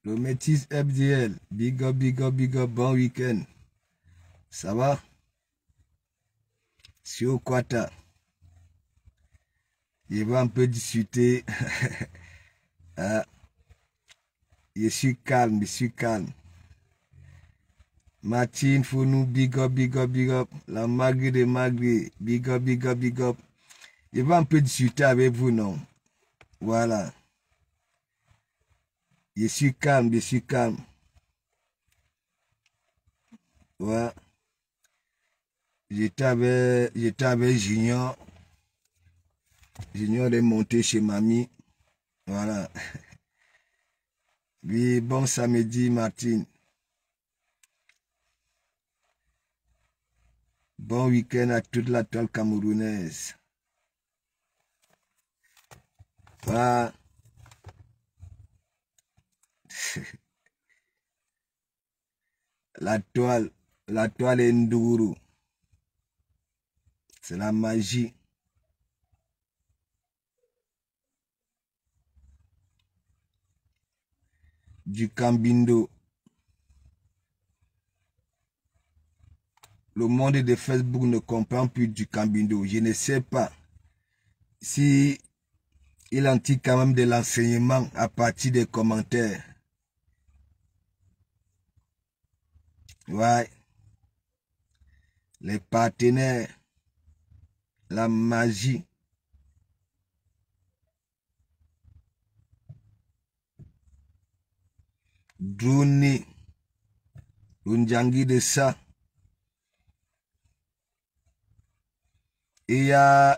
Le métis FDL, big up, bon week-end. Ça va? Sur Quata. Je vais un peu discuter. Je suis calme, Martine Founou, big up. La Magri de Magri, big up. Je vais un peu discuter avec vous, non? Voilà. Je suis calme. Ouais. J'étais avec Junior. Junior est monté chez mamie. Voilà. Oui, bon samedi, Martine. Bon week-end à toute la toile camerounaise. Voilà. La toile est Ndourou. C'est la magie. Du Cambindo. Le monde de Facebook ne comprend plus du Cambindo. Je ne sais pas si il en tire quand même de l'enseignement à partir des commentaires. Ouais. Les partenaires. La magie. Droni. Lunjangi de ça. Et il y a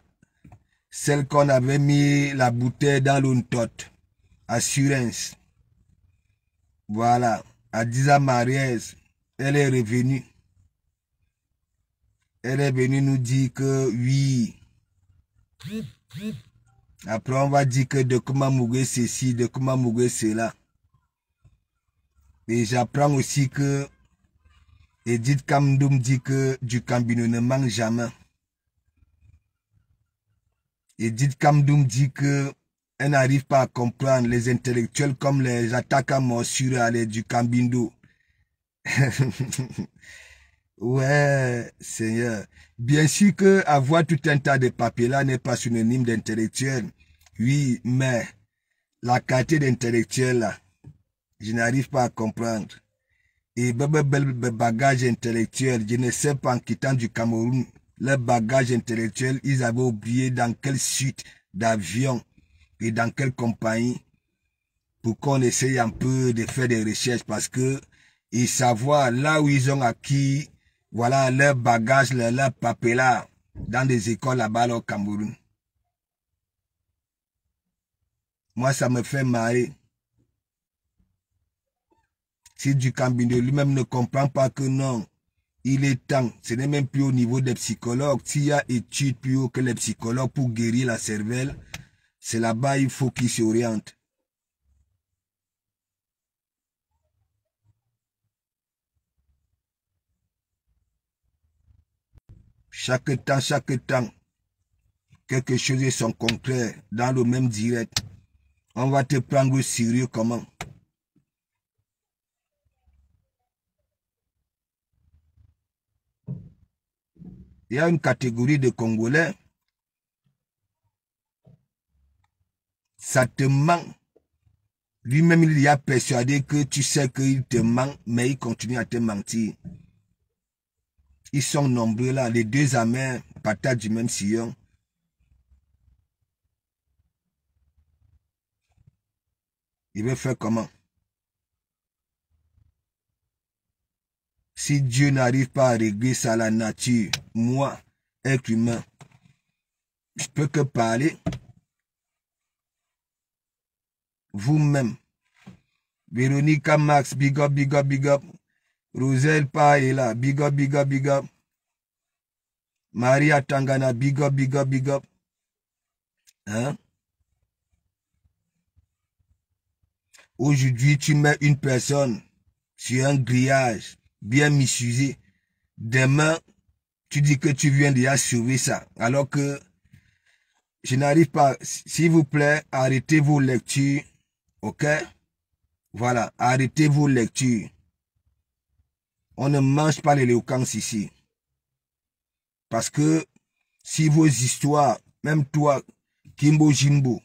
celle qu'on avait mis la bouteille dans l'untot. Assurance. Voilà. Adiza Mariès. Elle est revenue. Elle est venue nous dire que oui. Après, on va dire que de comment mourir ceci, de comment mourir cela. Et j'apprends aussi que Edith Kamdoum dit que du Cambino ne manque jamais. Edith Kamdoum dit que elle n'arrive pas à comprendre les intellectuels comme les attaquants morsures à l'aide du Cambindo. Ouais, Seigneur. Bien sûr que avoir tout un tas de papiers là n'est pas synonyme d'intellectuel. Oui, mais la qualité d'intellectuel là, je n'arrive pas à comprendre. Et bagage intellectuel, je ne sais pas en quittant du Cameroun, leur bagage intellectuel, ils avaient oublié dans quelle suite d'avion et dans quelle compagnie pour qu'on essaye un peu de faire des recherches parce que ils savoir là où ils ont acquis, voilà, leur bagage, leur papier là, dans des écoles là-bas au Cameroun. Moi, ça me fait marrer. Si du Cambindo lui-même ne comprend pas que non, il est temps, ce n'est même plus au niveau des psychologues. S'il y a études plus haut que les psychologues pour guérir la cervelle, c'est là-bas il faut qu'il s'oriente. Chaque temps, quelque chose est son contraire, dans le même direct. On va te prendre au sérieux comment? Il y a une catégorie de Congolais, ça te ment. Lui-même, il y a persuadé que tu sais qu'il te ment, mais il continue à te mentir. Ils sont nombreux là, les deux amers partagent du même sillon. Il veut faire comment? Si Dieu n'arrive pas à régler ça à la nature, moi, être humain, je peux que parler. Vous-même. Véronica Max, big up. Roselle Pa est là, big up. Maria Tangana, big up. Hein? Aujourd'hui, tu mets une personne sur un grillage bien misusé. Demain, tu dis que tu viens déjà sauver ça. Alors que je n'arrive pas. S'il vous plaît, arrêtez vos lectures. Ok? Voilà, arrêtez vos lectures. On ne mange pas l'éloquence ici. Parce que si vos histoires, même toi, Kimbo Jimbo,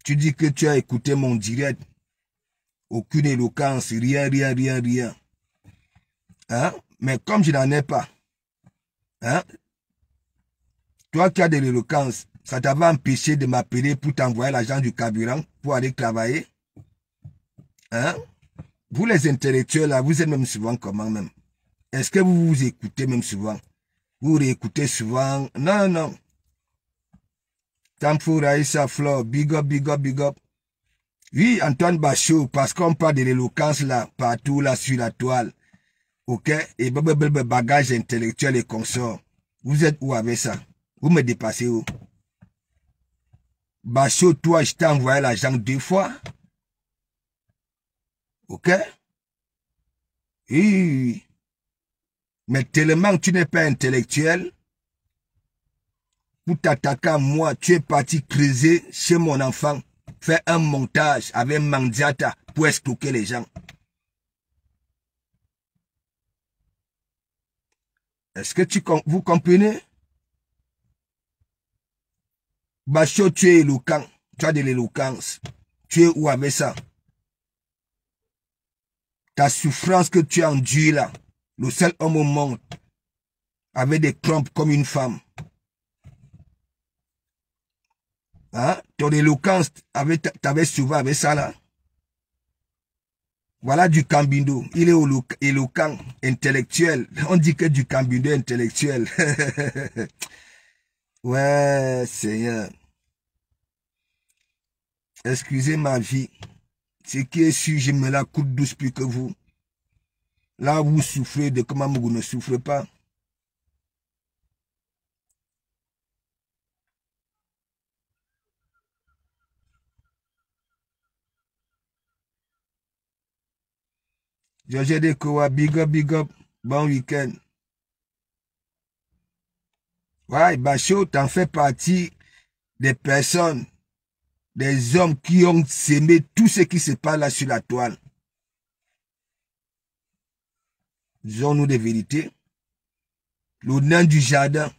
tu dis que tu as écouté mon direct, aucune éloquence, rien. Hein? Mais comme je n'en ai pas, hein? Toi qui as de l'éloquence, ça t'avait empêché de m'appeler pour t'envoyer l'argent du carburant pour aller travailler. Hein? Vous les intellectuels là, vous êtes même souvent comment même? Est-ce que vous vous écoutez même souvent? Vous réécoutez souvent? Non. Tamfou Raïssa Flore, big up. Oui, Antoine Bachot, parce qu'on parle de l'éloquence là, partout là sur la toile. Ok? Et bagage intellectuel et consorts. Vous êtes où avec ça? Vous me dépassez où? Bachot, toi, je t'ai envoyé l'argent 2 fois. Ok? Oui. Mais tellement que tu n'es pas intellectuel, pour t'attaquer à moi, tu es parti creuser chez mon enfant, faire un montage avec Mandiata pour escroquer les gens. Est-ce que vous comprenez? Bachot, tu es éloquent, tu as de l'éloquence. Tu es où avec ça? Ta souffrance que tu endures là, le seul homme au monde, avec des crampes comme une femme. Hein? Ton éloquence, t'avais souvent avec ça là. Voilà du Cambindo. Il est éloquent, intellectuel. On dit que du Cambindo intellectuel. Ouais, Seigneur. Excusez ma vie. Ce qui est sûr, je me la coûte douce plus que vous. Là, vous souffrez de comment vous ne souffrez pas. Georges Dekowa, big up. Bon week-end. Ouais, Bachot, t'en fais partie des personnes, des hommes qui ont sémé tout ce qui se passe là sur la toile. Disons-nous des vérités. Le nain du jardin.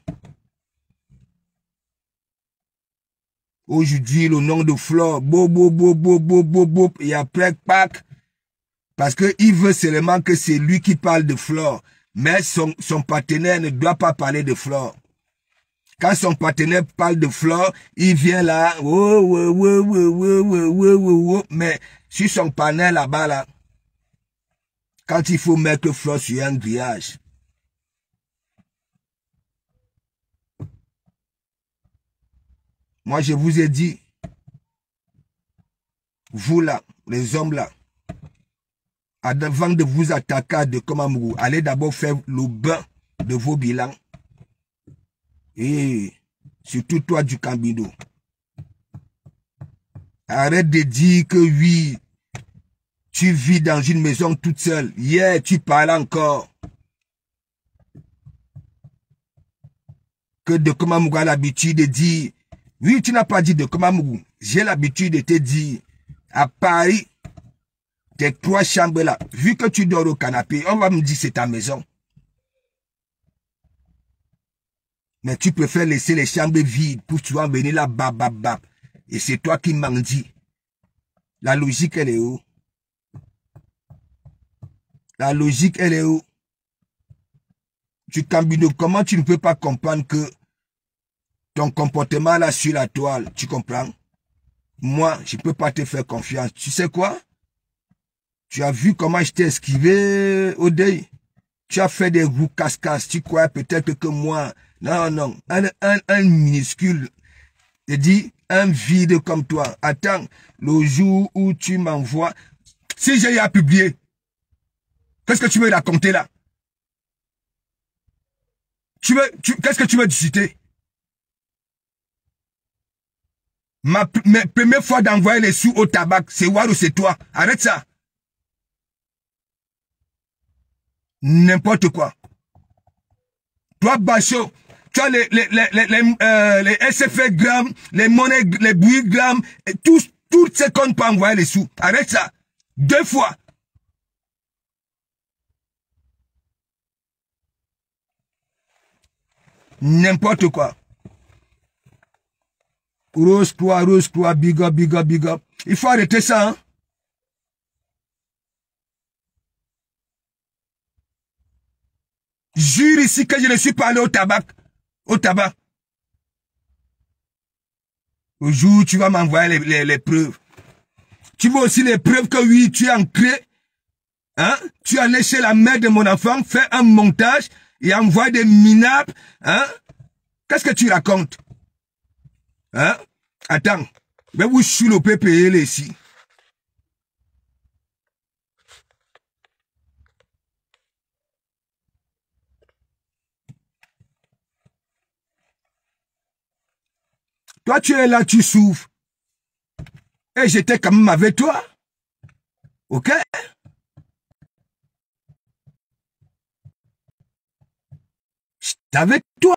Aujourd'hui, le nom de Flore, et après, pack. Parce qu'il veut seulement que c'est lui qui parle de Flore. Mais son partenaire ne doit pas parler de Flore. Quand son partenaire parle de Flore, il vient là, mais sur son panel là-bas, là, quand il faut mettre Flore sur un grillage. Moi, je vous ai dit, vous là, les hommes là, avant de vous attaquer de Komamugou, allez d'abord faire le bain de vos bilans. Et surtout toi du Cambindo. Arrête de dire que oui, tu vis dans une maison toute seule. Hier, tu parles encore. Que de Komamugou a l'habitude de dire. Oui, tu n'as pas dit de Komamugou. J'ai l'habitude de te dire. À Paris, tes 3 chambres là, vu que tu dors au canapé, on va me dire c'est ta maison. Mais tu préfères laisser les chambres vides pour tu vas venir là, bab. Et c'est toi qui m'en dis. La logique, elle est où? La logique, elle est où? Tu Cambindo, comment tu ne peux pas comprendre que ton comportement là sur la toile, tu comprends? Moi, je ne peux pas te faire confiance. Tu sais quoi? Tu as vu comment je t'ai esquivé au deuil? Tu as fait des roues casse-casse. Tu crois peut-être que moi... Non. Un minuscule. Je dis, un vide comme toi. Attends, le jour où tu m'envoies... Si j'ai à publier, qu'est-ce que tu veux raconter là? Qu'est-ce que tu veux discuter? Ma première fois d'envoyer les sous au tabac, c'est Warou, c'est toi. Arrête ça. N'importe quoi. Toi, Bachot, tu as les SFR grammes, les monnaies, les bouillies grammes, et toutes ces comptes pour envoyer les sous. Arrête ça. 2 fois. N'importe quoi. Rose Croix, big up, big up, big up. Il faut arrêter ça, hein. Jure ici que je ne suis pas allé au tabac. Au tabac. Au jour où tu vas m'envoyer les preuves. Tu veux aussi les preuves que oui, tu es ancré. Hein? Tu as laissé la mère de mon enfant faire un montage et envoyer des minables. Hein? Qu'est-ce que tu racontes? Hein? Attends. Je vais vous chouloper payer les ici. Toi, tu es là, tu souffres. Et j'étais quand même avec toi. Ok? J'étais avec toi.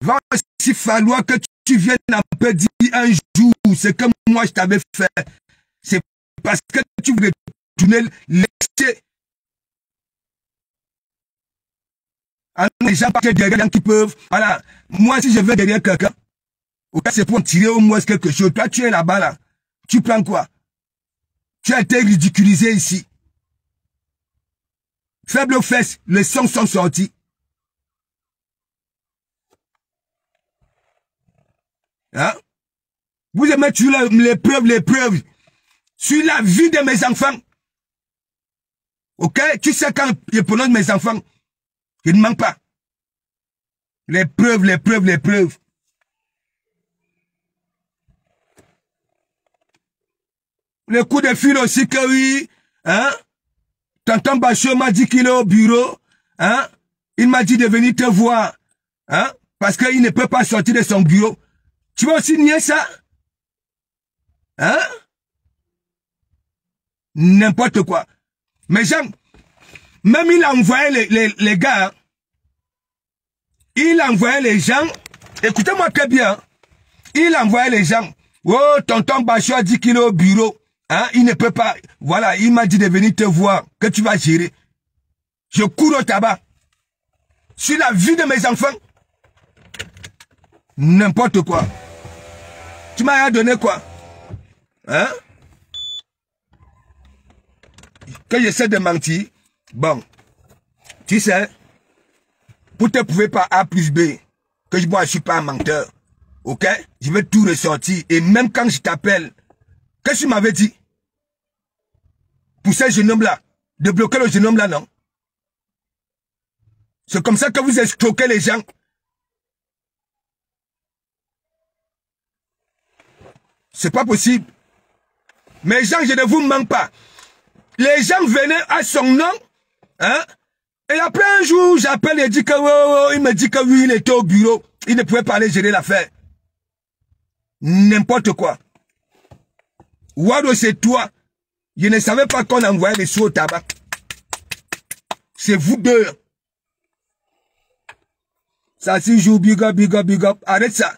Il va aussi falloir que tu viennes un peu dire un jour ce que moi je t'avais fait. C'est parce que tu voulais tourner l'excès. Les gens partent derrière qui peuvent. Voilà. Moi, si je vais derrière quelqu'un, c'est pour tirer au moins quelque chose. Toi, tu es là-bas, là. Tu prends quoi? Tu as été ridiculisé ici. Faible aux fesses, les sons sont sortis. Hein? Vous aimez tuer les preuves. Sur la vie de mes enfants. Ok? Tu sais quand je prononce mes enfants, je ne mens pas. Les preuves. Le coup de fil aussi que oui, hein? Tonton Bachot m'a dit qu'il est au bureau, hein? Il m'a dit de venir te voir, hein? Parce qu'il ne peut pas sortir de son bureau. Tu vas aussi nier ça? Hein? N'importe quoi. Mais j'aime, même il a envoyé les gars, hein? Il a envoyé les gens, écoutez-moi très bien, il a envoyé les gens, oh, tonton Bachot a dit qu'il est au bureau, hein, il ne peut pas, voilà, il m'a dit de venir te voir, que tu vas gérer. Je cours au tabac, sur la vie de mes enfants, n'importe quoi. Tu m'as donné quoi? Hein? Que j'essaie de mentir, bon, tu sais, pour te prouver par A plus B que moi je suis pas un menteur, ok? Je vais tout ressortir. Et même quand je t'appelle, qu'est-ce que tu m'avais dit? Pour ce jeune homme-là, de bloquer le jeune homme-là, non? C'est comme ça que vous escroquez les gens. C'est pas possible. Mes gens, je ne vous mens pas. Les gens venaient à son nom, hein? Et après un jour, j'appelle et dit que il me dit que oui, il était au bureau. Il ne pouvait pas aller gérer l'affaire. N'importe quoi. Wado, c'est toi. Je ne savais pas qu'on envoyait des sous au tabac. C'est vous deux. Ça s'y joue, big up, big up, big up. Arrête ça.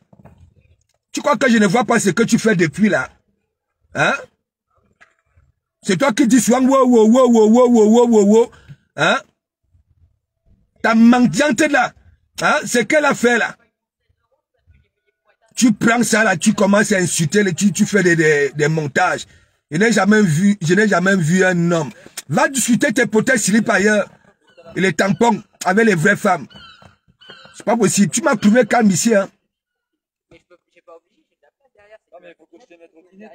Tu crois que je ne vois pas ce que tu fais depuis là? Hein? C'est toi qui dis souvent, wow. Hein? Ta mendiante là, hein? C'est qu'elle a fait là. Tu prends ça là, tu commences à insulter, tu fais des montages. Je n'ai jamais vu un homme. Va discuter tes potets slip ailleurs. Et les tampons avec les vraies femmes. C'est pas possible. Tu m'as trouvé calme ici, hein? Mais je n'ai pas obligé, j'ai de la place derrière. Non, mais il faut que je tienne la trottinette.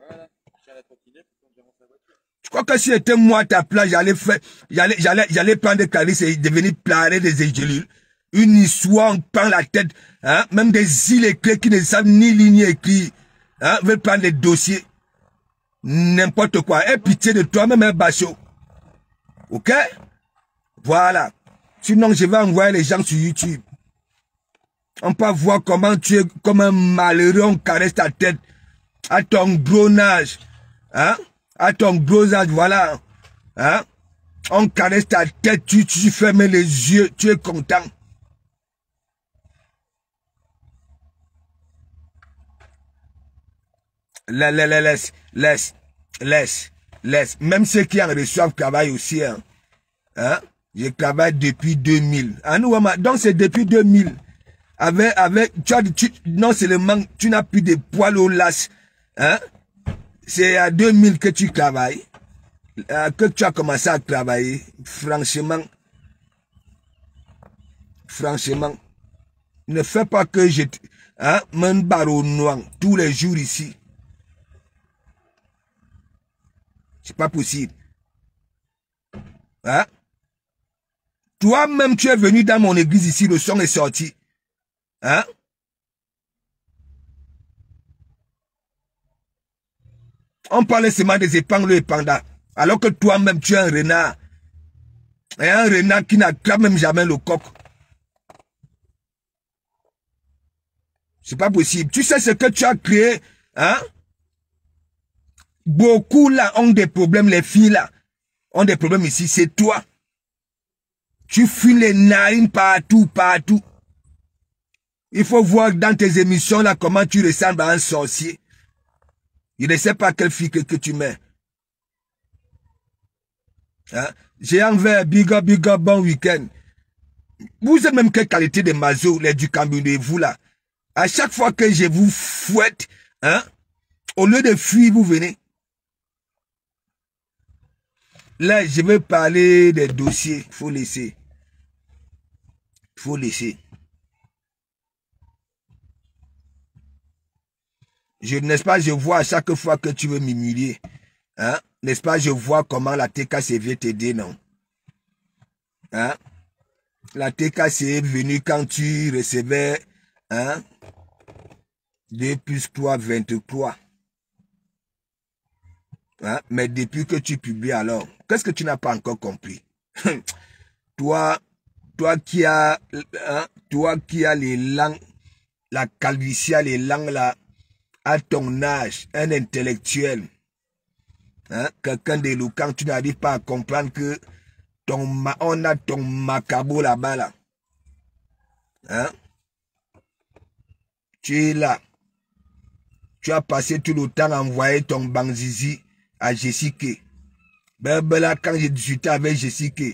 Voilà, je tiens la trottinette pour qu'on démonte la voiture. Je crois que si c'était moi à ta place, j'allais prendre des calices et devenir planer des égelures. Une histoire, on prend la tête, hein? Même des îles écrites qui ne savent ni lire ni écrire, hein? Veulent prendre des dossiers. N'importe quoi. Aie pitié de toi, même un bachot. Ok? Voilà. Sinon, je vais envoyer les gens sur YouTube. On peut voir comment tu es comme un malheureux, on caresse ta tête. À ton gros âge. Hein? À ton gros âge, voilà. Hein? On caresse ta tête, tu fermes les yeux, tu es content. Laisse. Même ceux qui en reçoivent travaillent aussi. Hein? Je travaille depuis 2000. Donc c'est depuis 2000. Non seulement tu n'as plus de poils au las. Hein? C'est à 2000 que tu travailles. Que tu as commencé à travailler. Franchement. Ne fais pas que je... Mon barreau noir tous les jours ici. C'est pas possible. Hein? Toi-même, tu es venu dans mon église ici, le son est sorti. Hein? On parlait seulement des épingles et pandas. Alors que toi-même, tu es un renard. Et un renard qui n'a quand même jamais le coq. C'est pas possible. Tu sais ce que tu as créé, hein? Beaucoup là ont des problèmes, les filles là ont des problèmes ici, c'est toi. Tu fuis les narines partout. Il faut voir dans tes émissions là comment tu ressembles à un sorcier. Je ne sais pas quelle fille que tu mets. Hein? J'ai envers big up, bon week-end. Vous êtes même quelle qualité de mazo, les du Cameroun, vous là. À chaque fois que je vous fouette, hein, au lieu de fuir, vous venez. Là, je vais parler des dossiers. Faut laisser. N'est-ce pas, je vois à chaque fois que tu veux m'humilier. Hein? N'est-ce pas, je vois comment la TKC vient t'aider, non? Hein? La TKC est venue quand tu recevais, hein? 2 plus 3, 23. Hein? Mais depuis que tu publies alors, qu'est-ce que tu n'as pas encore compris? Toi qui as les langues, la calvitie, les langues là, à ton âge, un intellectuel, hein? Quelqu'un d'éloquent, tu n'arrives pas à comprendre que on a ton macabo là-bas là. Hein? Tu es là. Tu as passé tout le temps à envoyer ton banzizi à Jessica. Ben là, quand j'ai discuté avec Jessica,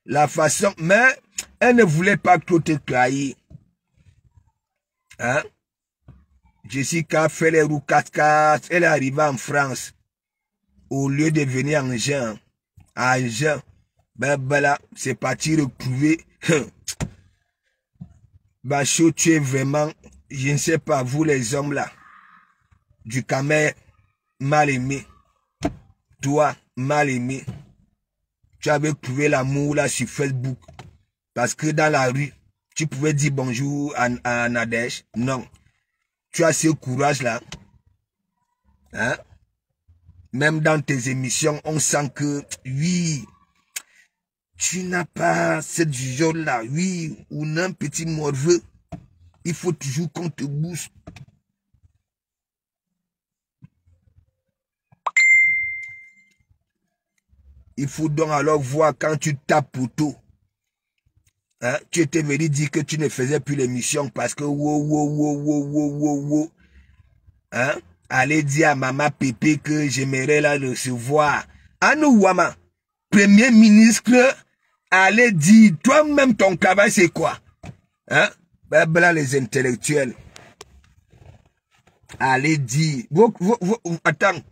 la façon, mais elle ne voulait pas trop te trahir. Hein? Jessica a fait les roues 4x4, elle est arrivée en France. Au lieu de venir en juin, ben là, c'est parti retrouver. Bachot, tu es vraiment, je ne sais pas, vous les hommes là, du Camer mal aimé. Toi, mal aimé. Tu avais trouvé l'amour là sur Facebook. Parce que dans la rue, tu pouvais dire bonjour à Nadège. Non. Tu as ce courage là. Hein? Même dans tes émissions, on sent que, oui, tu n'as pas cette vision là. Oui, on a un petit morveux. Il faut toujours qu'on te booste. Il faut donc alors voir quand tu tapes poteau. Hein? Tu étais venu dire que tu ne faisais plus l'émission parce que wow. Hein? Allez dire à maman Pépé que j'aimerais la recevoir. Anouama, Premier ministre, allez dire, toi-même ton travail c'est quoi? Hein? Ben là les intellectuels. Allez dire, attends.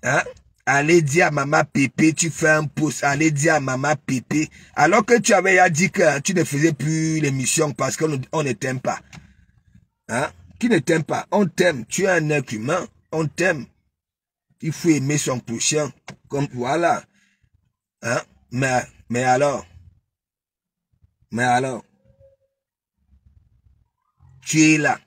Hein? Allez dire à maman Pépé, tu fais un pouce. Allez dire à maman Pépé. Alors que tu avais dit que tu ne faisais plus l'émission parce qu'on ne t'aime pas. Hein? Qui ne t'aime pas? On t'aime. Tu es un être humain. On t'aime. Il faut aimer son prochain. Comme voilà. Hein? Mais alors. Tu es là.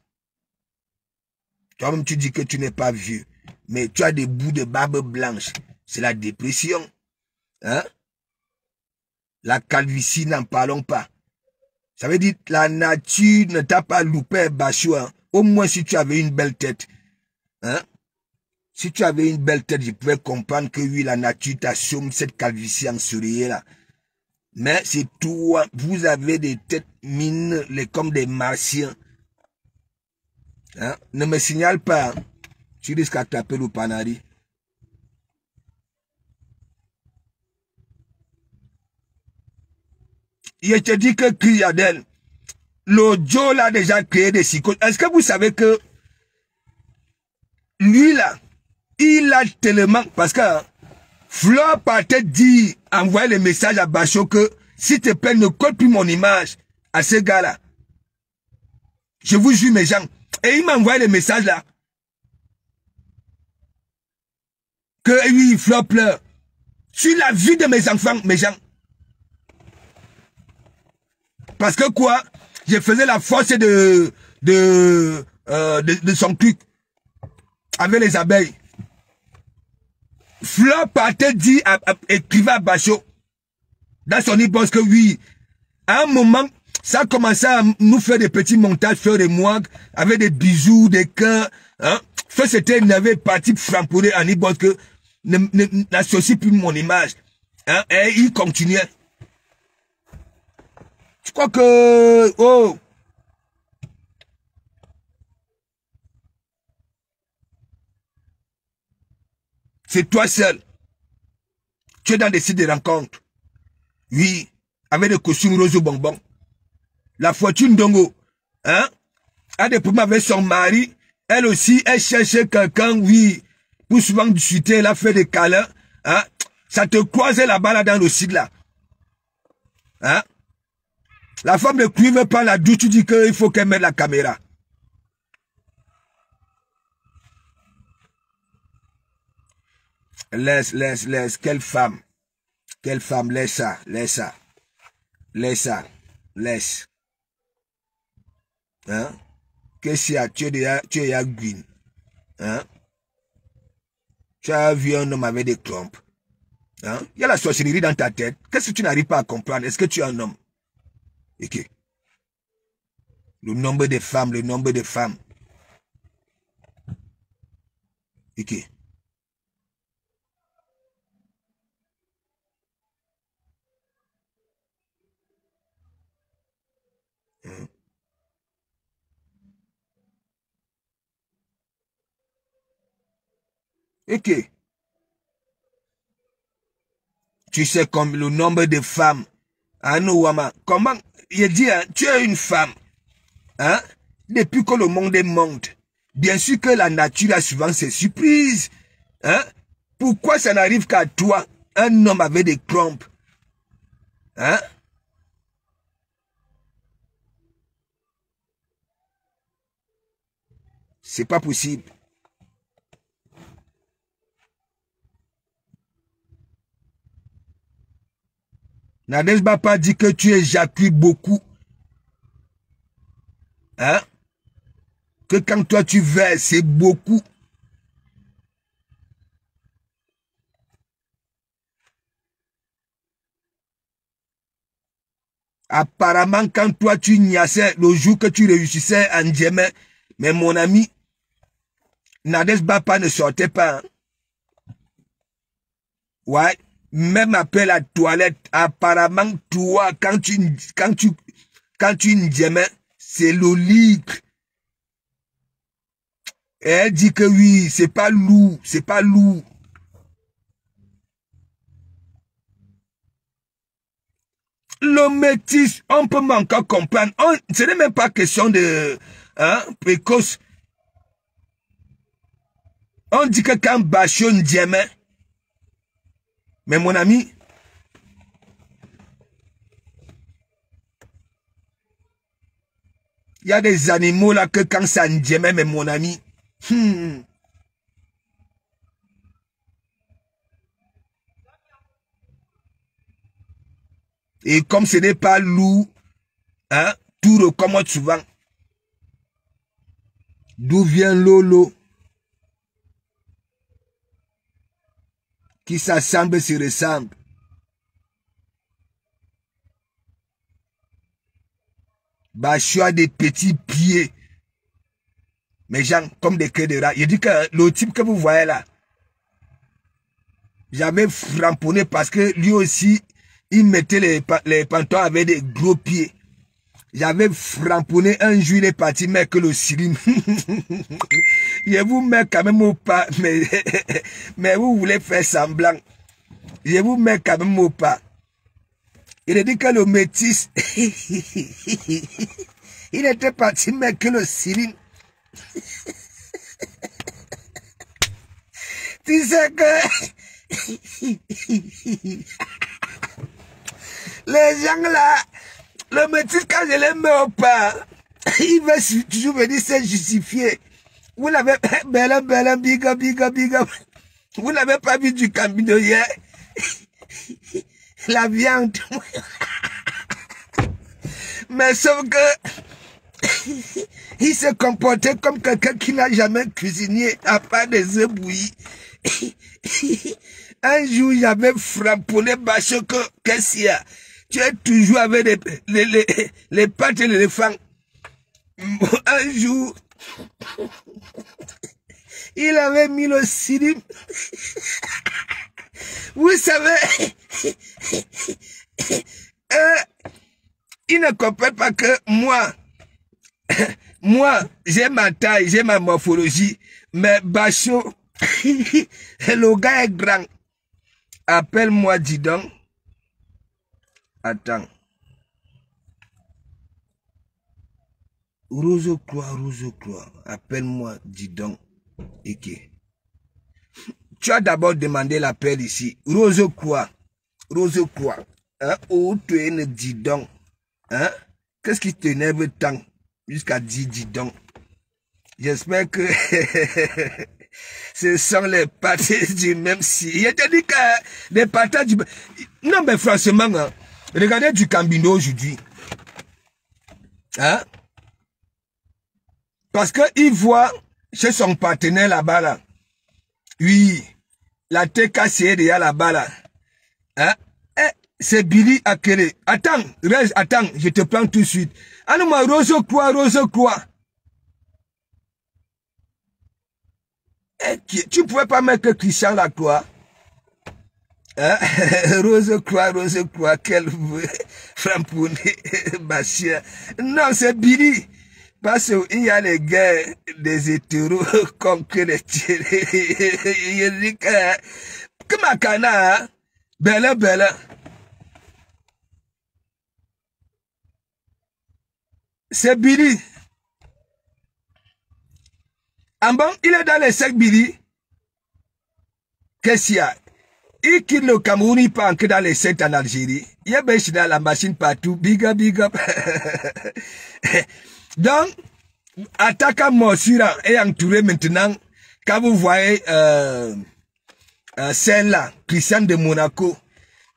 Toi-même tu dis que tu n'es pas vieux. Mais tu as des bouts de barbe blanche. C'est la dépression. Hein? La calvitie, n'en parlons pas. Ça veut dire que la nature ne t'a pas loupé, Bachou. Hein? Au moins si tu avais une belle tête. Hein? Si tu avais une belle tête, je pouvais comprendre que oui, la nature t'assume cette calvitie ensoleillée là. Mais c'est toi, vous avez des têtes mines comme des martiens. Hein? Ne me signale pas, hein? Tu risques à taper le panari. Je te dis que Criadel, l'audio l'a déjà créé des psychoses. Est-ce que vous savez que lui là, il a tellement... Parce que Fleur partait dire, envoyer le message à Bachot que s'il te plaît, ne colle plus mon image à ce gars-là. Je vous jure mes gens. Et il m'a envoyé le message là. Que oui, Fleur pleure. Sur la vie de mes enfants, mes gens. Parce que quoi? Je faisais la force de son truc. Avec les abeilles. Fleur partait dire, écrivait à Bachot. Dans son e-boss que oui. À un moment, ça a commencé à nous faire des petits montages, Fleur et moi, avec des bisous, des cœurs. Hein? Fleur s'était énervé, parti frampouré en e-boss que n'associe plus mon image. Hein? Et il continuait. Je crois que... Oh! C'est toi seul. Tu es dans des sites de rencontres. Oui. Avec des costumes roses bonbons. La fortune d'Ongo. Hein? A des problèmes avec son mari. Elle aussi, elle cherchait quelqu'un, oui. Pour souvent discuter, elle a fait des câlins. Hein? Ça te croisait là-bas, là, dans le site, là. Hein? La femme ne cuivre pas la douche, tu dis qu'il faut qu'elle mette la caméra. Laisse. Quelle femme, laisse ça. Hein? Qu'est-ce qu'il y a? Tu es à Guine. Hein? Tu as vu un homme avec des trompes. Hein? Il y a la sorcellerie dans ta tête. Qu'est-ce que tu n'arrives pas à comprendre? Est-ce que tu es un homme? Ok. Le nombre de femmes. Ok. Hein? Ok. Tu sais comme le nombre de femmes. Ah non, Wama. Comment? Il dit, hein, tu es une femme. Hein? Depuis que le monde est monde. Bien sûr que la nature a souvent ses surprises. Hein? Pourquoi ça n'arrive qu'à toi, un homme avec des trompes? Hein? C'est pas possible. Nadège Bapa dit que tu éjacules beaucoup. Hein? Que quand toi tu verses, c'est beaucoup. Apparemment, quand toi tu niassais, le jour que tu réussissais en Djemé, mais mon ami, Nadège Bapa ne sortait pas. Hein? Ouais. Même après la toilette, apparemment, toi, quand tu Djemé, c'est le ligue. Et elle dit que oui, c'est pas lourd. Le métis, on peut encore comprendre. Ce n'est même pas question de précoce. On dit que quand Bachot Ndjemé, mais mon ami, il y a des animaux là que quand ça Ndjemé, mais mon ami, et comme ce n'est pas lourd, hein, tout recommande souvent. D'où vient Lolo? Qui s'assemble se ressemble. Bachot a des petits pieds. mes gens, comme des queues de rat. Il dit que le type que vous voyez là, j'avais framponné parce que lui aussi, il mettait les pantalons avec des gros pieds. J'avais framponné un jour, il est parti, mais que le cylindre. Je vous mets quand même au pas, mais vous voulez faire semblant. Je vous mets quand même au pas. Il a dit que le métis, il était parti, mais que le cylindre. Tu sais que les gens là, le métis, quand je les mets au pas, il va toujours venir se justifier. Vous l'avez, belle, big up. Vous n'avez pas vu du Camino hier? La viande. Mais sauf que il se comportait comme quelqu'un qui n'a jamais cuisiné à part des œufs bouillis. Un jour, j'avais framponné Bacho. Qu'est-ce qu'il y a? Tu es toujours avec les pattes de l'éléphant. Un jour, il avait mis le sirim. Vous savez, il ne comprend pas que moi, j'ai ma taille, j'ai ma morphologie, mais Bacho, le gars est grand. Appelle-moi, dis donc. Attends. Rose Croix. Appelle-moi, dis donc. Ok. Tu as d'abord demandé l'appel ici. Rose Croix. Hein? Où tu es, ne dis donc. Hein? Qu'est-ce qui t'énerve tant? Jusqu'à dire, dis donc. J'espère que ce sont les pâtés du même si. Il te dit que les pâtés du... Non, mais franchement, hein, regardez du Cambino aujourd'hui. Hein? Parce qu'il voit chez son partenaire là-bas, là. Oui, la TKC est là-bas, là. Hein? Eh, c'est Billy Akele. Attends, je te prends tout de suite. Allons-moi, Rose Croix. Eh, tu pouvais pas mettre Christian Lacroix. Hein? Rose Croix, quel framponné, Bachia. Non, c'est Billy. Parce qu'il y a les gars des hétéros comme que les télés. Il dit que ma cana, belle. C'est Billy. Ah bon, il est dans les secs Billy. Qu'est-ce qu'il y a? Il quitte le Cameroun, il part que dans les secs en Algérie. Il y a bien dans la machine partout. Big up. Donc, Ataka Morsura est entouré maintenant. Quand vous voyez celle-là, Christian de Monaco,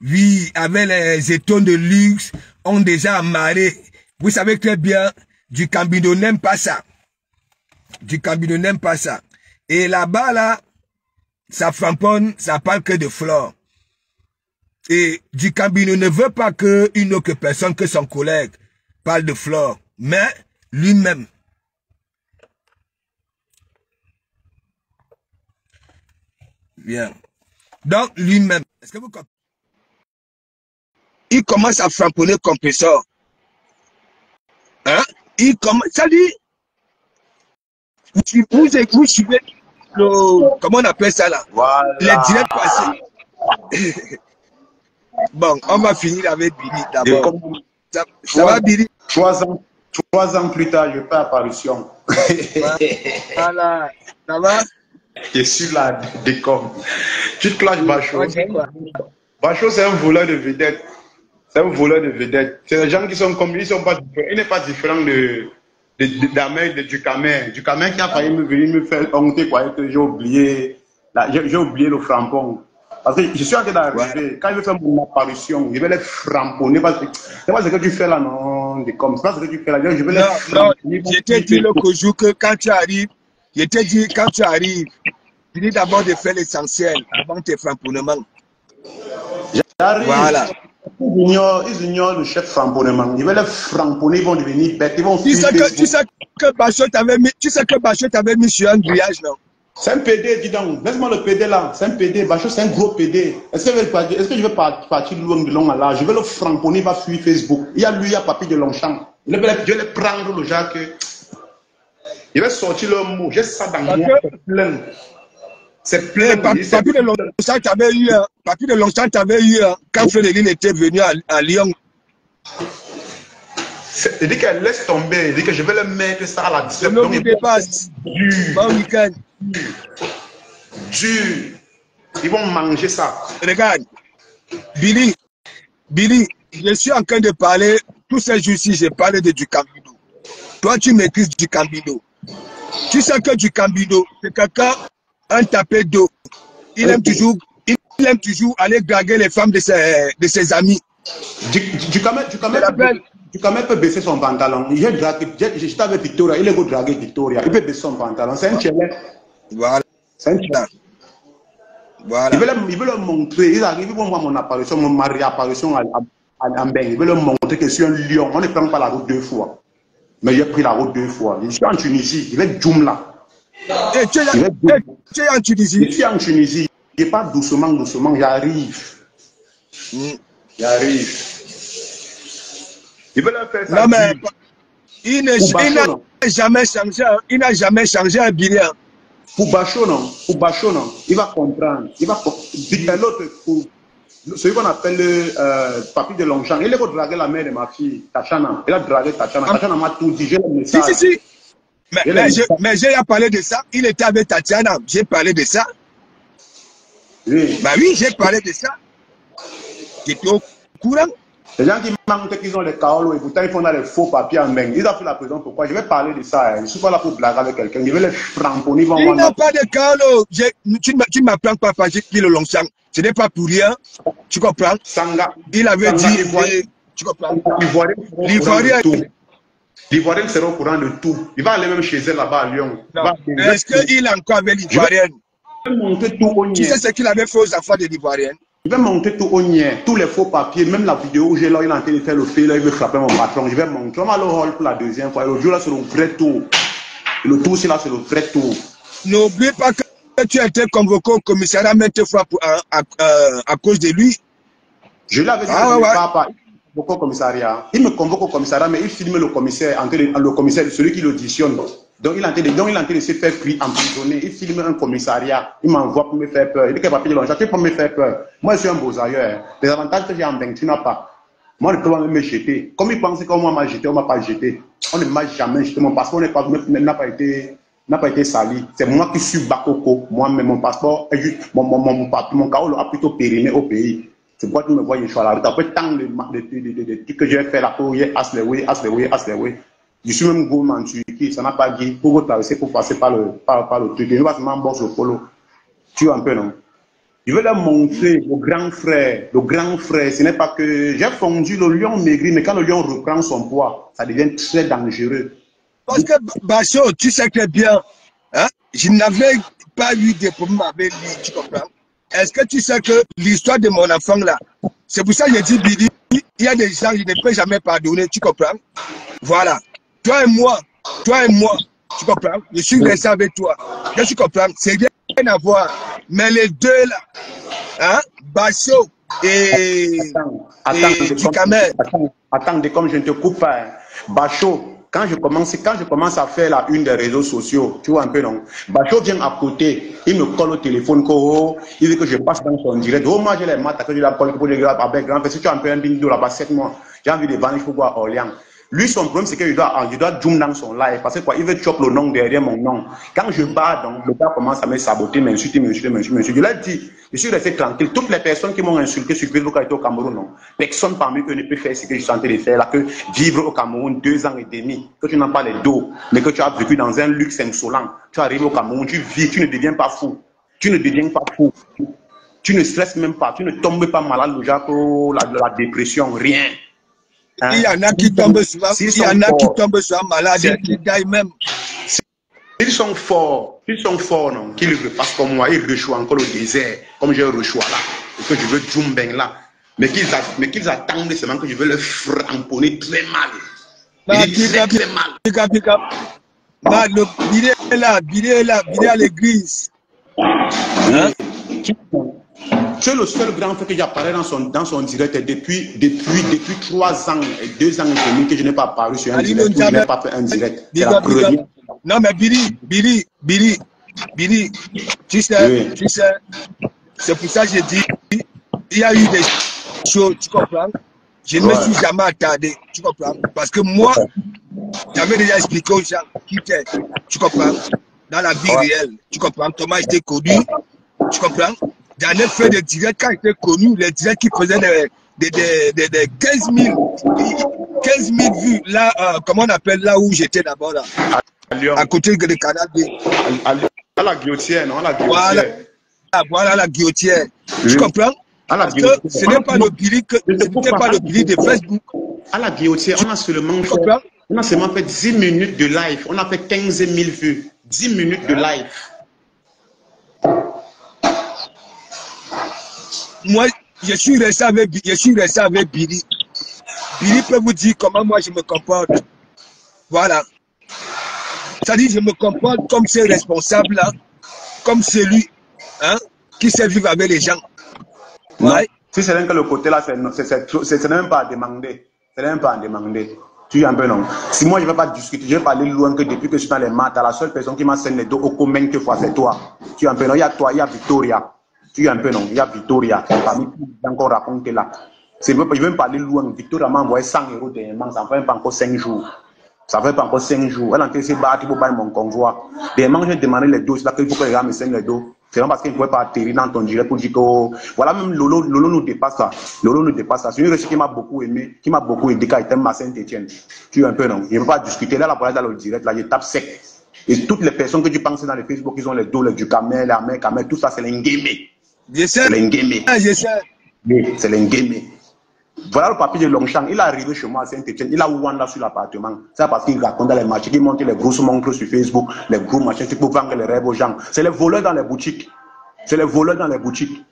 oui, avec les étons de luxe, ont déjà amarré. Vous savez très bien, du Cambino n'aime pas ça. Et là-bas, là, ça framponne, ça parle que de flore. Et du Cambino ne veut pas qu'une autre personne que son collègue parle de flore. Mais lui-même. Bien. Donc, lui-même. Est-ce que vous comprenez? Il commence à framponner compresseur. Hein? Il commence. Ça dit, vous suivez le. Comment on appelle ça là? Voilà. Les directs passés. Bon, on va finir avec Billy d'abord. Ça va, Billy? 3 ans plus tard, je fais apparition. Voilà. Ça va? Je suis là, décom. Tu te clashes Bacho. Bacho, c'est un voleur de vedettes. C'est des gens qui sont comme lui, ils sont pas différents. Il n'est pas différent d'Amel, de Ducamer. Ducamer qui a failli venir me faire honter, quoi, que j'ai oublié le frampon. Parce que je suis en train d'arriver. Ouais. Quand je vais faire mon apparition, je vais les framponner. C'est pas ce que tu fais là, non, décom. C'est pas ce que tu fais là. Je vais les framponner. Non, je t'ai dit l'autre jour que quand tu arrives, tu dis d'abord de faire l'essentiel avant tes framponnements. J'arrive. Voilà. Ils ignorent le chef framponnement. Ils veulent le framponner, ils vont devenir bêtes. Ils vont tu sais que Bachot t'avait mis sur un grillage, non? C'est un PD, dis donc. Laisse-moi le PD là. C'est un PD. Bachot, c'est un gros PD. Est-ce que je vais partir loin de long là? Je vais le framponner, il va suivre Facebook. Il y a lui, il y a Papy de Longchamp. Je vais le prendre le genre que. Il va sortir le mot. J'ai ça dans moi. C'est plein. C'est plein. Papy de Longchamp t'avait eu quand Frédéric était venu à Lyon. Il dit qu'elle laisse tomber. Il dit que je vais le mettre ça à la disette. Donc il dépasse. Bon week-end. Dur. Ils vont manger ça. Regarde. Billy, je suis en train de parler. Tous ces jours-ci, j'ai parlé de Dukambino. Toi, tu maîtrises Dukambino. Tu sais que Dukambino, c'est quelqu'un, un tapé d'eau. Il aime toujours aller draguer les femmes de ses amis. Tu quand même peut baisser son pantalon. J'étais avec Victoria, il est go draguer Victoria. Il peut baisser son pantalon. C'est un challenge. Voilà. C'est un challenge. Voilà. Il veut le montrer. Il arrive pour moi mon apparition, mon réapparition en Beng. Il veut le montrer que je suis un lion. On ne prend pas la route 2 fois. Mais j'ai pris la route 2 fois. Je suis en Tunisie. Il est Djoum là. Tu es en Tunisie. Je suis en Tunisie. Je pars doucement, j'arrive. J'arrive. Il veut leur faire ça. Non, mais il n'a jamais changé un billet. Pour Bachot, non. Il va comprendre. L'autre, celui qu'on appelle le Papy de Longchamp, il a dragué la mère de ma fille, Tachana. Il a dragué Tachana. Tachana m'a tout dit. J'ai le message. Si. Mais j'ai parlé de ça. Il était avec Tatiana. J'ai parlé de ça. Oui. Bah oui, j'ai parlé de ça. J'étais au courant. Les gens qui mentent qu'ils ont les kaolos et pourtant ils font dans les faux papiers en main. Ils ont fait la prison. Pourquoi? Je vais parler de ça. Je ne suis pas là pour blaguer avec quelqu'un. Je vais les framponner. Il n'a pas de kaolos. Tu ne m'apprends pas par qui le Longchamp. Ce n'est pas pour rien. Tu comprends? Sanga. Il avait dit. Tu comprends? L'Ivoirienne sera au courant de tout. Il va aller même chez elle là-bas à Lyon. Est-ce qu'il est encore avec l'Ivoirienne? Tu sais ce qu'il avait fait aux enfants de l'Ivoirienne? Je vais monter tout au niais, tous les faux papiers, même la vidéo où j'ai là, il est en train de faire le fait, là, il veut frapper mon patron. Je vais monter. On va le hall pour la deuxième fois. Le jour là, c'est le vrai tour. Le tour, c'est là, c'est le vrai tour. N'oublie pas que tu as été convoqué au commissariat maintes fois à cause de lui. Je l'avais dit, papa. Au commissariat. Il me convoque au commissariat, mais il filme le commissaire, celui qui l'auditionne. Donc il est en train de se faire emprisonner. Il filme un commissariat. Il m'envoie pour me faire peur. Il dit que Papy de Longchamp, pour me faire peur. Moi, je suis un beau ailleurs. Les avantages que j'ai en Beng, tu n'as pas. Moi, je ne peux pas me jeter. Comme il pense qu'on m'a jeté, on ne m'a pas jeté. On ne m'a jamais jeté. Mon passeport n'a pas été sali. C'est moi qui suis Bakoko. Moi-même, mon passeport, mon carreau a plutôt périmé au pays. C'est pourquoi tu me vois, je suis à la route. Après tant de trucs que j'ai fait là pour ask the way. Je suis même gourmand en Turquie, ça n'a pas dit pour traverser, pour passer par le truc. Je ne vais pas seulement bosse le polo. Tu vois un peu, non? Je veux leur montrer au grand frère. Le grand frère, ce n'est pas que j'ai fondu le lion maigri, mais quand le lion reprend son poids, ça devient très dangereux. Parce que Bachot, tu sais très bien, hein, je n'avais pas eu de problème avec lui, tu comprends? Est-ce que tu sais que l'histoire de mon enfant là, c'est pour ça que j'ai dit, Billy, il y a des gens qui ne peuvent jamais pardonner, tu comprends? Voilà. Toi et moi, tu comprends? Je suis resté avec toi. Tu comprends? C'est rien à voir. Mais les deux là, hein, Bachot et Ducamel. Attendez, comme je ne te coupe pas, hein. Bachot, quand je commence à faire la une des réseaux sociaux, tu vois un peu, non? Bachot vient à côté, il me colle au téléphone, il veut que je passe dans son direct. Oh, moi, j'ai les maths, que je la colle pour les gars, avec grand frère. Si tu as un peu un bingo là-bas, 7 mois, j'ai envie de vendre, il faut voir Orléans. Lui, son problème, c'est qu'il doit zoom dans son live. Parce que quoi, il veut choper le nom derrière mon nom. Quand je bats, donc, le gars commence à me saboter, m'insulter. Je l'ai dit, je suis resté tranquille. Toutes les personnes qui m'ont insulté sur Facebook quand j'étais au Cameroun, non. Personne parmi eux ne peut faire ce que je suis en train de faire là, que vivre au Cameroun 2 ans et demi, que tu n'as pas les dos, mais que tu as vécu dans un luxe insolent. Tu arrives au Cameroun, tu vis, tu ne deviens pas fou. Tu ne stresses même pas, tu ne tombes pas malade, le genre, la dépression, rien. Hein? Il y en a qui tombent souvent, malades, qui gagnent même. Ils sont forts, non, qu'ils repassent comme moi, ils rechoient encore au désert, comme j'ai rechois là, et que je veux Djumbeng là. Mais qu'ils attendent seulement que je vais leur framponner très mal. Bah, Très mal. Bah, le billet est là, à l'église. Hein? C'est le seul grand frère que j'apparais dans son direct depuis 3 ans et 2 ans et demi que je n'ai pas apparu sur un direct. Je n'ai pas fait un direct. C'est la première. Non, mais Billy, tu sais, c'est pour ça que j'ai dit, il y a eu des choses, tu comprends? Je ne me suis jamais attardé, tu comprends? Parce que moi, j'avais déjà expliqué aux gens qui étaient, tu comprends? Dans la vie réelle, tu comprends? Comment j'étais connu, tu comprends? J'en ai fait des directs quand j'étais connu, les directs qui faisaient des 15 000 vues, là, comment on appelle là où j'étais d'abord, là? À côté de Canal B. À la guillotière, non? À la guillotière. Voilà la guillotière. Tu comprends? Parce que ce n'est pas le Billy de Facebook. À la guillotière, on a seulement fait 10 minutes de live. On a fait 15 000 vues. 10 minutes de live. Moi, je suis resté avec Billy. Billy peut vous dire comment moi je me comporte. Voilà. C'est-à-dire, je me comporte comme ces responsables-là, comme celui qui sait vivre avec les gens. Ouais. Si c'est que le côté là, c'est même pas à demander. C'est même pas à demander. Tu es un peu non. Si moi je ne vais pas discuter, je vais pas aller loin que depuis que je suis dans les maths, la seule personne qui m'a scène les dos au commun que fois, c'est toi. Tu es un peu non. Il y a toi, il y a Victoria. Tu es un peu non. Il y a Victoria. Parmi tous les encore raconté là. Je ne vais même pas aller loin. Victoria m'a envoyé 100 € dernièrement. Ça ne fait pas encore 5 jours. Ça fait pas encore 5 jours. Elle a été battre pour battre mon convoi. Dernièrement, j'ai demandé les dos. C'est là qu'il faut que les gars me saignent les dos. C'est non parce qu'il ne pouvait pas atterrir dans ton direct pour dire que voilà, même Lolo nous dépasse là. Lolo nous dépasse là. C'est une réussite qui m'a beaucoup aimé, qui m'a beaucoup aidé quand il était à Saint-Etienne. Tu es un peu non. Il ne peut pas discuter. Là, la première dans le direct, là, je tape sec. Et toutes les personnes que tu penses dans le Facebook, ils ont les dos, les du camel, la main, camel, tout ça, c'est l'engémé. C'est l'engémé. C'est l'engémé. Voilà le papier de Longchamp. Il est arrivé chez moi à Saint-Etienne. Il a Wanda sur l'appartement. C'est parce qu'il raconte dans les marchés, qu'il monte les grosses montres sur Facebook, les gros machins, tu peux vendre les rêves aux gens. C'est les voleurs dans les boutiques. C'est les voleurs dans les boutiques.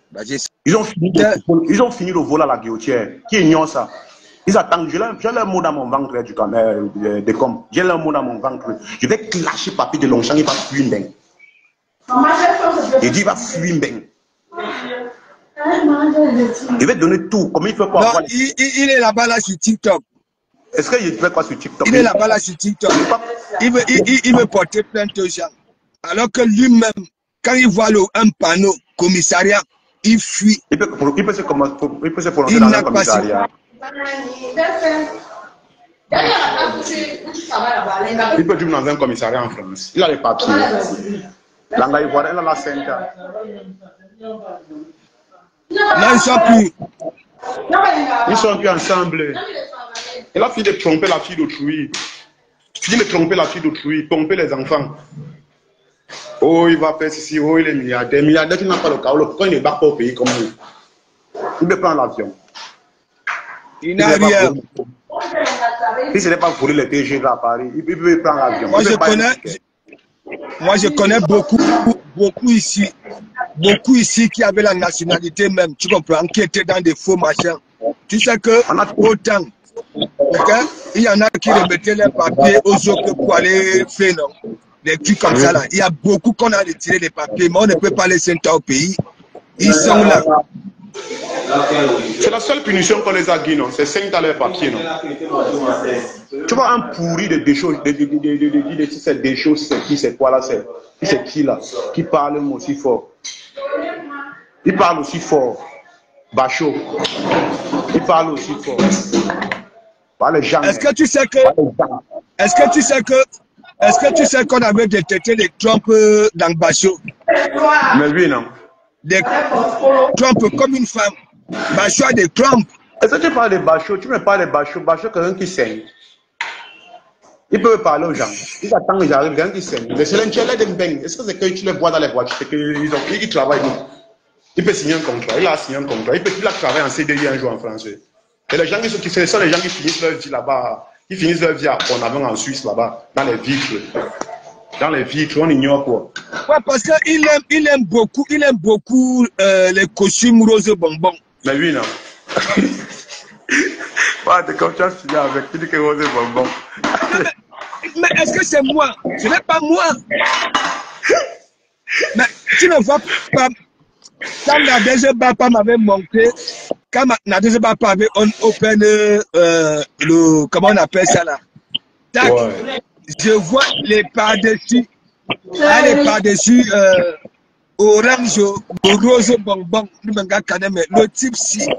Ils ont fini de voler à la guillotière. Qui ignore ça? Ils attendent. J'ai leur mot dans mon ventre de com. J'ai leur mot dans mon ventre. Je vais clasher papier de Longchamp. Il va fuir bien. Il dit il va fuir bien. Il va donner tout. Comment il fait pour avoir... il est là-bas là sur TikTok. Est-ce qu'il fait quoi sur TikTok? Il est là-bas là sur TikTok. Il veut porter plainte aux gens. Alors que lui-même, quand il voit un panneau commissariat, il fuit. Il peut se prononcer dans un commissariat. Il peut vivre dans un commissariat en France. Il a les papiers. L'Anglais ivoirien, il a la Sainte. Non, ils sont plus. Ils sont plus ensemble. Il a fini de tromper la fille d'autrui. Tromper les enfants. Oh, il va faire ceci, oh, il est milliardaire. Milliardaire qui n'a pas le cas. Pourquoi il ne bat pas au pays comme nous? Il peut prendre l'avion. Il n'a rien. Si ce n'est pas voler les TGV à Paris, il peut prendre l'avion. Moi, je connais beaucoup ici qui avaient la nationalité même, tu comprends, qui étaient dans des faux machins. Tu sais que autant, il y en a qui remettaient les papiers aux autres pour aller faire non, des trucs comme ça là. Il y a beaucoup qu'on a retiré les papiers, mais on ne peut pas les senter au pays. Ils sont là. C'est la seule punition qu'on les a dit, non? C'est 5 dans les papiers, non? Tu vois un pourri de des choses, si c'est des choses, c'est qui, c'est quoi là, c'est qui là? Qui parle aussi fort? Il parle aussi fort. Bachot. Il parle aussi fort. Est-ce que tu sais qu'on avait détecté les Trump dans Bachot? Mais oui, non. Des Trump comme une femme. Bachot a des Trump. Est-ce que tu parles de Bachot? Tu me parles de Bachot. Bachot, quelqu'un qui saigne. Il peut parler aux gens. Ils attendent qu'ils arrivent, quelqu'un qui saigne. Les silencieux, les bang. Est-ce que c'est que tu les vois dans les voitures? C'est qu'ils travaillent. Il peut signer un contrat. Il a signé un contrat. Il a travaillé en CDI un jour en français. Et les gens ce sont les gens qui finissent leur vie là-bas. Qui finissent leur vie en avant en Suisse là-bas, dans les vitres. Dans les vitres, on ignore quoi. Ouais, parce qu'il aime beaucoup les costumes roses bonbons. Mais oui, non. Ouais, t'es comme tu as fini avec. Tu dis que Rose est bonbon. Mais est-ce que c'est moi? Ce n'est pas moi. Mais tu ne vois pas. Quand Nadège Bapa m'avait montré, quand Nadège Bapa avait open le. Comment on appelle ça là? Tac, Ouais. je vois les par-dessus. Les par-dessus orange, rose bonbon. Le type si.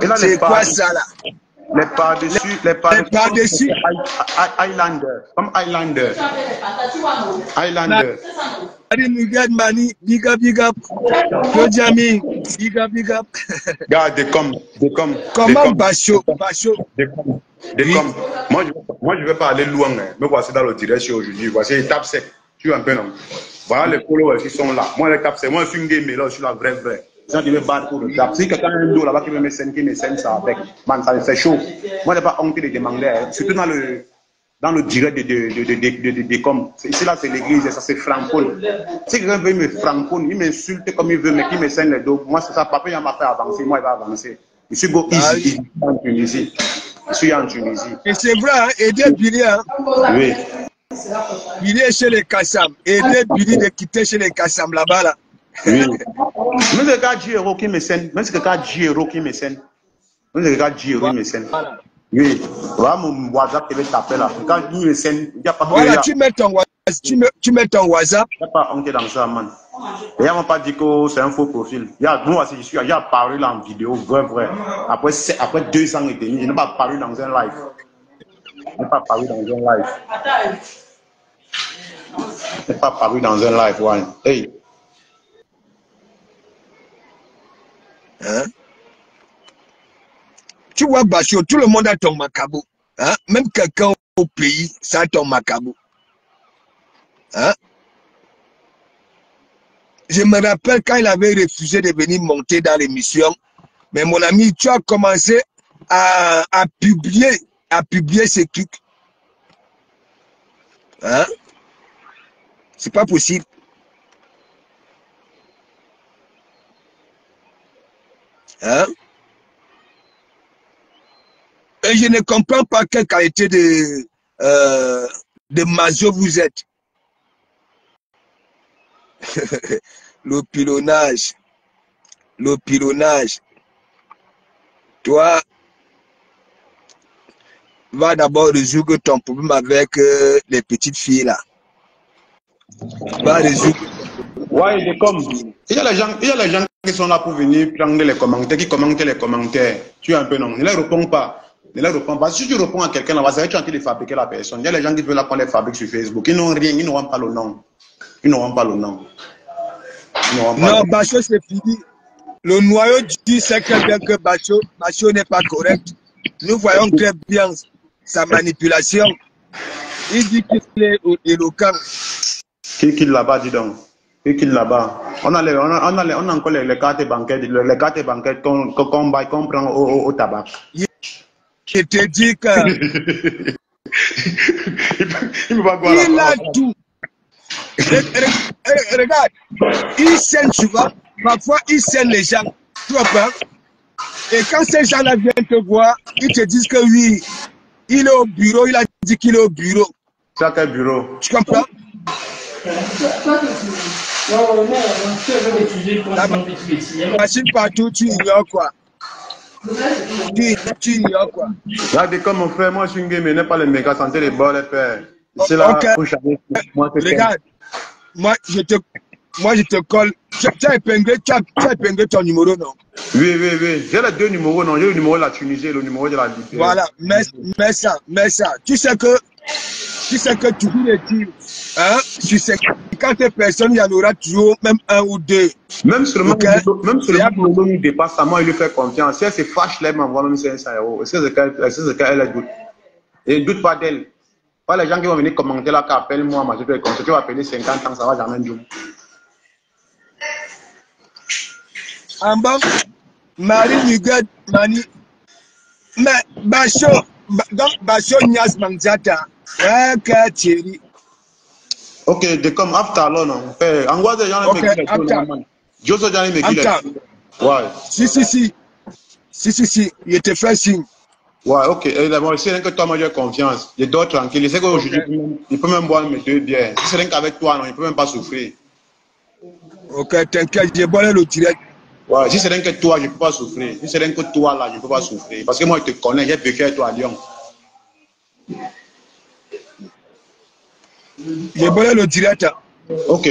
Et là, C'est quoi ça là? les par-dessus, Highlander, comme Highlander. Highlander. Mani, big up. Jojami, big up. Regarde, des Comment Bacho? Moi, je vais pas aller loin. Hein. Me voici dans le direct aujourd'hui. Voici étape sec. Tu vois un peu, non? Voilà les followers qui sont là. Moi, l'étape sec. Moi, je suis une game là, je suis la vraie. Les gens qui me battent pour le tap. Si quelqu'un a un dos là-bas qui me scène ça avec. Man, ça c'est chaud. Moi, je n'ai pas honte de demander. Hein. Surtout dans le direct de com. Ici, là, c'est l'église, ça, c'est francophone. Si quelqu'un veut me francophone, il m'insulte comme il veut, mais qu'il me scène les dos. Moi, c'est ça. Papa, il m'a fait avancer. Moi, il va avancer. Je suis go easy en Tunisie. Je suis en Tunisie. Et c'est vrai, hein, aider Billy, hein? Oui. Billy est chez les Kassam. Aider Billy de quitter chez les Kassam là-bas, là. Oui. Même si quelqu'un a 10 € qui me scène, même si quelqu'un a 10 € qui me scène, même si quelqu'un a 10 € qui me scène. Oui. Voilà mon WhatsApp qui va taper là. Quand il me scène, il n'y a pas de. Voilà, tu mets ton WhatsApp. Tu mets ton WhatsApp. Il n'y a pas honte dans ça, man. Il n'y a pas dit que c'est un faux profil. Moi, je suis, il y a parlé là en vidéo, vrai. Après 2 ans et demi, je n'ai pas paru dans un live. Je n'ai pas paru dans un live. Je n'ai pas paru dans un live, ouais. Hey. Hein? Tu vois, Bachio, tout le monde a ton macabo. Hein? Même quelqu'un au pays, ça a ton macabo. Hein? Je me rappelle quand il avait refusé de venir monter dans l'émission. Mais mon ami, tu as commencé à publier ces trucs. Hein? C'est pas possible. Hein? Et je ne comprends pas quelle qualité de maso vous êtes. Le pilonnage. Toi, va d'abord résoudre ton problème avec les petites filles là. Va résoudre. Ouais, il est comme. Il y a les gens qui sont là pour venir prendre les commentaires, qui commentent les commentaires. Tu es un peu non. Ne les réponds pas. Si tu réponds à quelqu'un là-bas, c'est que tu es en train de fabriquer la personne. Il y a les gens qui veulent qu'on les fabrique sur Facebook. Ils n'ont rien, ils n'auront pas le nom. Non, Bacho, c'est fini. Le noyau dit c'est très bien que Bacho n'est pas correct. Nous voyons très bien sa manipulation. Il dit qu'il est éloquent. Qui là-bas, dis donc. Qui là-bas. On a encore les cartes bancaires qu'on prend au tabac. Je te dis que il a tout. Regarde, il scène souvent, parfois il scène les gens, tu vois. Et quand ces gens-là viennent te voir, ils te disent que oui, il est au bureau, il a dit qu'il est au bureau. C'est à quel bureau? Tu comprends? La machine partout, tu ignores quoi? Tu ignores quoi? Regardez comme mon frère, moi je suis une game, mais n'est pas le méga santé les bords, les pères. C'est là pour changer. Regarde, moi je te colle. Tu as épinglé ton numéro, non? Oui. J'ai les 2 numéros, non. J'ai le numéro de la Tunisie et le numéro de la Libye. Voilà, mets ça. Tu sais que tu dis les tirs. Hein? Sur 50 personnes, il y en aura toujours même 1 ou 2. Même seulement le nous dépasse ça, moi il lui fait confiance. Si elle se fâche, là, il m'envoie même 500 €. C'est qu'elle doute. Et doute pas d'elle. Pas les gens qui vont venir commenter là, qui appellent moi, je vais comme ça, tu vas appeler 50 ans, ça va jamais dire. En bas, Marie Miguel, Mani. Mais Bacho Nias Manzata. Thierry. Ok, de comme after alors, non. En gros, les gens after. Jose Johnny me dit. Ouais. Si. Si, je te fais signe. Ouais, ok. D'abord, c'est que toi, moi, j'ai confiance. Je dors tranquille. Je sais qu'aujourd'hui, il peut même boire mes 2 bières. Si c'est qu'avec toi, non, il peut même pas souffrir. Ok, t'inquiète, j'ai boire le direct. Ouais, si c'est que toi, je ne peux pas souffrir. Si c'est que toi, là, je ne peux pas souffrir. Parce que moi, je te connais, j'ai vécu avec toi à Lyon. J'ai boire le direct. Ok.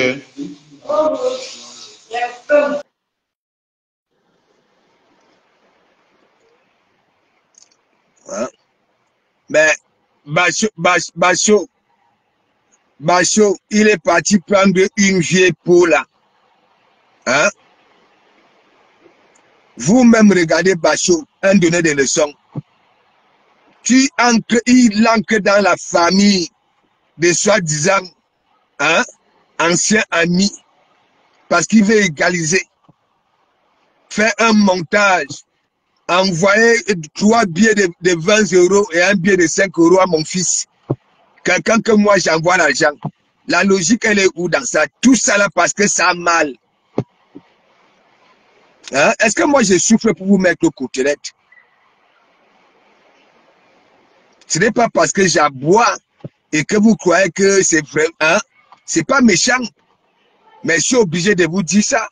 Hein? Mais Bacho, il est parti prendre une vieille peau là. Hein? Vous-même regardez Bacho, un donneur de leçons. Il entre dans la famille de soi-disant hein, anciens amis parce qu'il veut égaliser. Faire un montage, envoyer 3 billets de 20 € et un billet de 5 € à mon fils. Quelqu'un que moi j'envoie l'argent. La logique, elle est où dans ça? Tout ça là parce que ça a mal. Hein? Est-ce que moi je souffre pour vous mettre au côtelette? Ce n'est pas parce que j'aboie et que vous croyez que c'est vrai. Hein? C'est pas méchant. Mais je suis obligé de vous dire ça.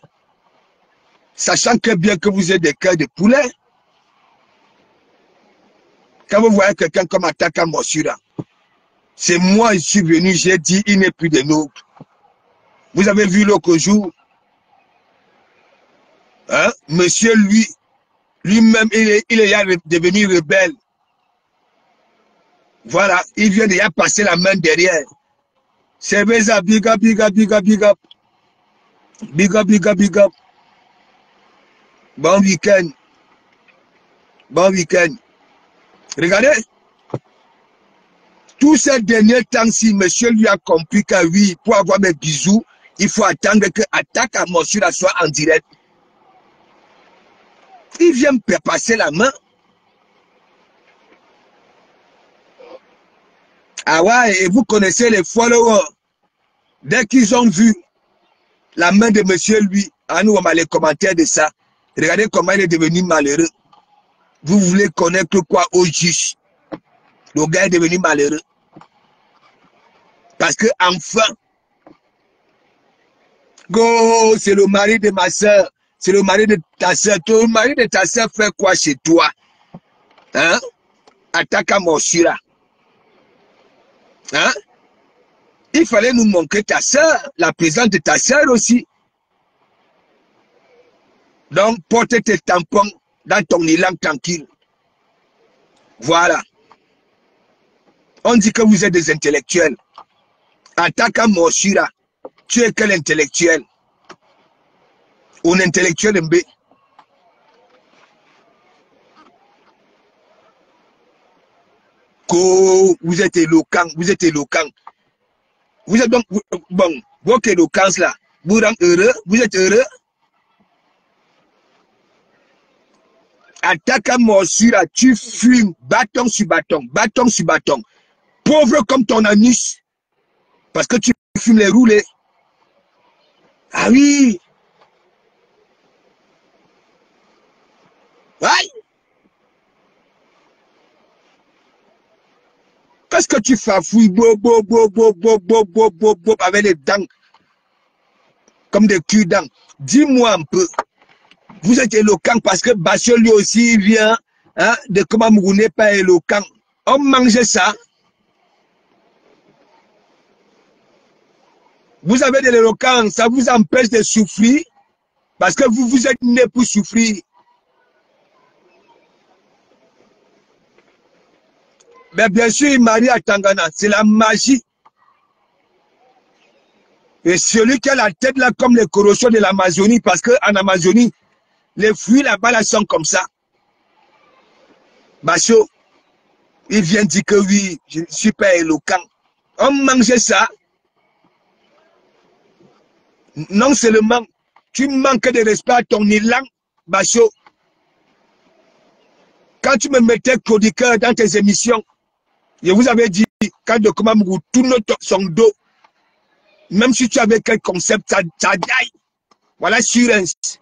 Sachant que bien que vous êtes des cœurs de poulet. Quand vous voyez quelqu'un comme Ataka Mossura, c'est moi, je suis venu, j'ai dit, il n'est plus de nôtres. Vous avez vu l'autre jour, hein? Monsieur, lui-même, il est devenu rebelle. Voilà, il vient déjà passer la main derrière. C'est ça, big up, big up, big up, big up. Big up, big up, big up. Bon week-end. Bon week-end. Regardez. Tous ces derniers temps, si monsieur lui a compris que oui, pour avoir mes bisous, il faut attendre que Attaque à Mossura soit en direct. Il vient me passer la main. Ah ouais, et vous connaissez les followers. Dès qu'ils ont vu la main de monsieur lui, nous on a les commentaires de ça. Regardez comment il est devenu malheureux. Vous voulez connaître quoi au juge? Le gars est devenu malheureux. Parce que enfin, go, c'est le mari de ma soeur. C'est le mari de ta soeur. Le mari de ta soeur fait quoi chez toi? Hein? Attaque à Mossura. Hein? Il fallait nous montrer ta soeur, la présence de ta soeur aussi. Donc, porte tes tampons dans ton élan tranquille. Voilà. On dit que vous êtes des intellectuels. Attaque à Mossura. Tu es quel intellectuel? Un intellectuel MB. Vous êtes éloquent, vous êtes éloquent. Vous êtes donc, bon, votre éloquence là, vous rend heureux, vous êtes heureux. Attaque à Mossura, tu fumes, bâton sur bâton, bâton sur bâton. Pauvre comme ton anus, parce que tu fumes les roulés. Ah oui. Aïe. Qu'est-ce que tu fafouilles, avec les dents, comme des cul-dents. Dis-moi un peu. Vous êtes éloquent parce que Bacho lui aussi vient hein, de comment vous n'êtes pas éloquent. On mange ça. Vous avez de l'éloquence, ça vous empêche de souffrir parce que vous êtes né pour souffrir. Mais bien sûr, il marie à Tangana, c'est la magie. Et celui qui a la tête là comme les corrosions de l'Amazonie, parce qu'en Amazonie, les fruits là-bas là sont comme ça. Bacho, il vient dire que oui, je ne suis pas éloquent. On mange ça. Non seulement, tu manques de respect à ton élan, Bacho. Quand tu me mettais chroniqueur dans tes émissions, je vous avais dit, quand de Komamou tourne son dos, même si tu avais quel concept, ça daille. Voilà, Surens.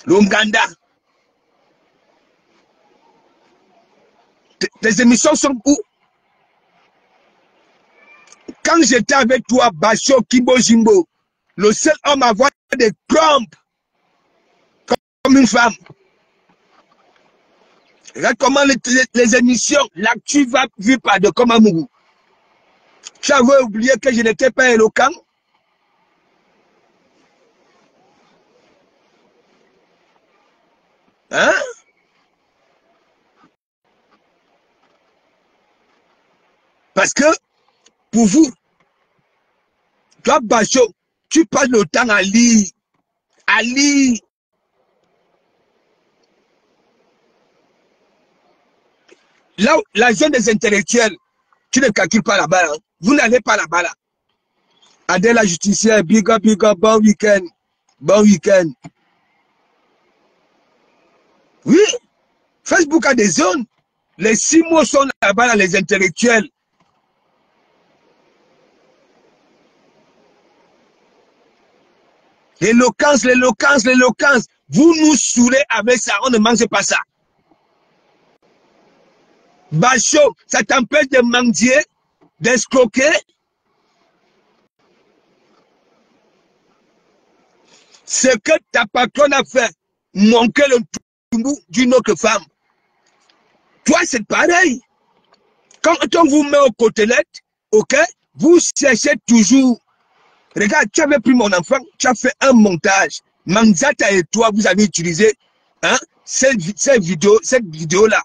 L'Ouganda. Tes émissions sont où? Quand j'étais avec toi, Basho Kimbo Jimbo, le seul homme à avoir des trompes comme une femme. Regarde comment les émissions, l'actu va vu par de Komamougou. Tu avais oublié que je n'étais pas éloquent? Hein? Parce que, pour vous, toi, Basho, tu passes le temps à lire. À lire. Là, la zone des intellectuels, tu ne calcules pas là-bas. Hein? Vous n'allez pas là-bas. Là. Adèle la justicière, big up, bon week-end. Bon week-end. Oui, Facebook a des zones. Les 6 mots sont là-bas, là, les intellectuels. L'éloquence, l'éloquence, l'éloquence. Vous nous saoulez avec ça, on ne mange pas ça. Basho, ça t'empêche de mendier, d'escroquer. Ce que ta patronne a fait, manquer le tombou d'une autre femme. Toi, c'est pareil. Quand on vous met aux côtelettes, ok, vous cherchez toujours. Regarde, tu avais pris mon enfant, tu as fait un montage. Manzata et toi, vous avez utilisé hein, cette vidéo-là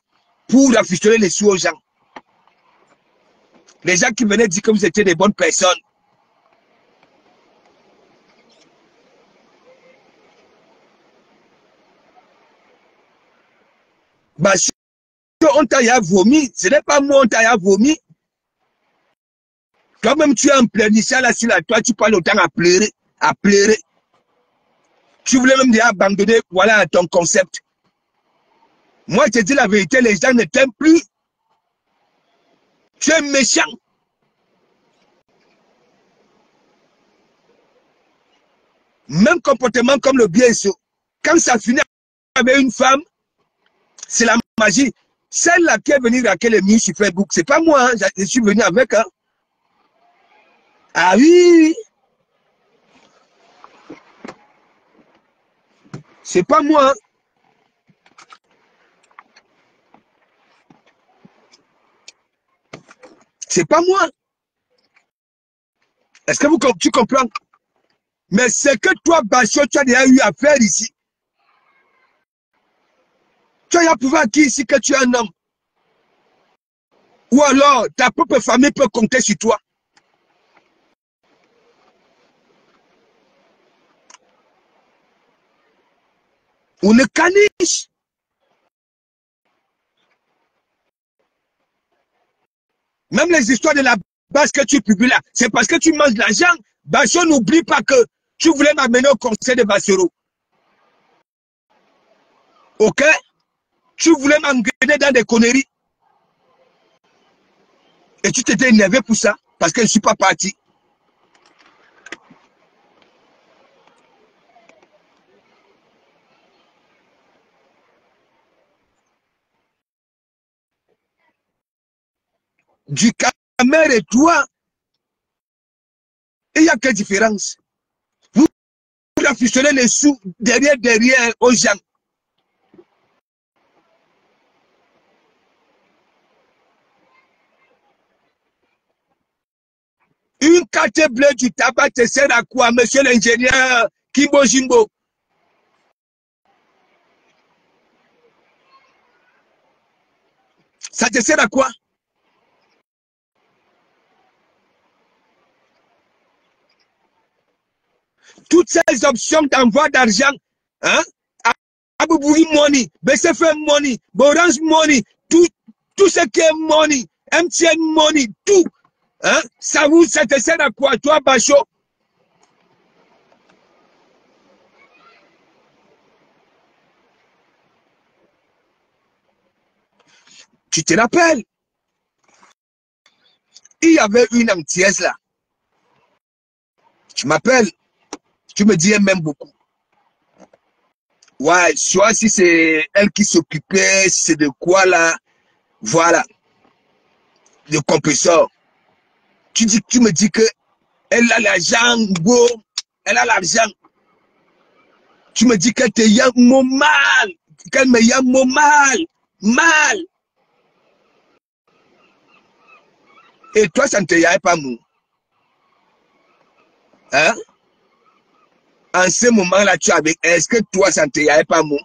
pour afficher les sous aux gens. Les gens qui venaient dire que vous étiez des bonnes personnes. Bah, si on t'a vomi, ce n'est pas moi on t'a vomi. Quand même tu es en pleurnichant là sur la toi, tu parles autant à pleurer, à pleurer. Tu voulais même déjà abandonner, voilà ton concept. Moi, je te dis la vérité, les gens ne t'aiment plus. Tu es méchant. Même comportement comme le biaiso. Quand ça finit avec une femme, c'est la magie. Celle-là qui est venue raquer les murs sur Facebook, c'est pas moi, hein, je suis venu avec. Hein. Ah oui, c'est pas moi. Hein. C'est pas moi. Est-ce que tu comprends? Mais c'est que toi, Basho, tu as déjà eu à faire ici. Tu as prouvé à qui ici que tu es un homme? Ou alors, ta propre famille peut compter sur toi. On est caniche. Même les histoires de la base que tu publies là, c'est parce que tu manges de l'argent. Basho, n'oublie pas que tu voulais m'amener au conseil de Bassero. Ok? Tu voulais m'engrainer dans des conneries. Et tu t'étais énervé pour ça, parce que je ne suis pas parti. Du Camer et toi, il n'y a quelle différence? Vous affichez les sous derrière aux gens. Une carte bleue du tabac te sert à quoi, monsieur l'ingénieur Kimbo Jimbo? Ça te sert à quoi? Toutes ces options d'envoi d'argent, hein? Aboubouri money, BCFM money, Orange money, tout ce qui est money, MTN money, tout, hein? Ça te sert à quoi, toi, Basho? Tu te rappelles? Il y avait une entière là. Tu m'appelles, tu me dis elle m'aime beaucoup. Ouais, soit si c'est elle qui s'occupait, c'est de quoi là. Voilà. Le compresseur. Tu me dis que elle a l'argent, beau. Elle a l'argent. Tu me dis qu'elle te y a mon mal. Qu'elle me y a mon mal. Mal. Et toi, ça ne te y a pas mon. Hein? En ce moment-là, tu es avec. Est-ce que toi, ça ne te y a pas mon?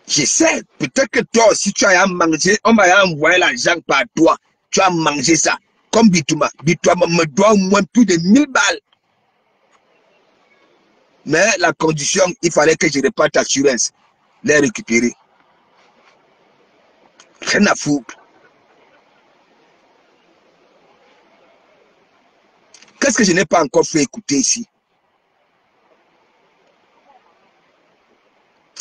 Je sais, peut-être que toi aussi tu as mangé, on m'a envoyé l'argent par toi, tu as mangé ça. Comme Bitouma. Bitouma me doit au moins plus de 1000 balles. Mais la condition, il fallait que je reparte assurance, les récupérer. Rien à foutre. Qu'est-ce que je n'ai pas encore fait écouter ici?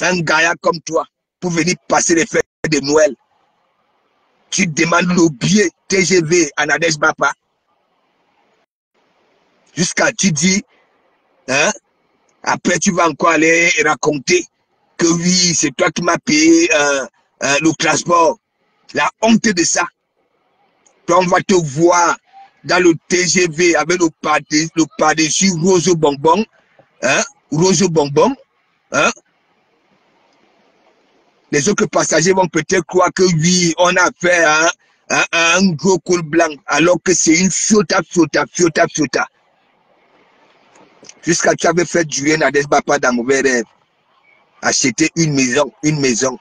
Un gars comme toi, pour venir passer les fêtes de Noël, tu demandes le billet TGV à Nadej Bapa. Jusqu'à tu dis, hein? Après tu vas encore aller raconter que oui, c'est toi qui m'as payé le transport. La honte de ça. Toi, on va te voir dans le TGV avec le par-dessus rose bonbon, hein? Rose bonbon, hein? Les autres passagers vont peut-être croire que oui, on a fait un gros col blanc, alors que c'est une fiota. Jusqu'à tu avais fait durer Nadej Bapa dans mauvais rêve. Acheter une maison.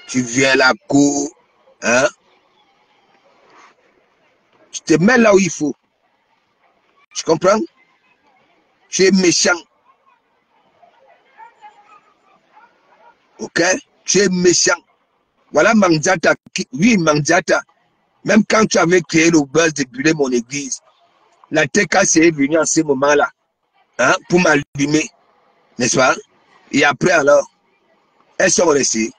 Tu viens à la cour, hein? Tu te mets là où il faut. Tu comprends? Tu es méchant. Ok? Tu es méchant. Voilà Mandiata. Oui, Mandiata. Même quand tu avais créé le buzz de brûler mon église, la TKC est venue en ce moment-là, hein, pour m'allumer. N'est-ce pas? Et après alors, elles sont restées.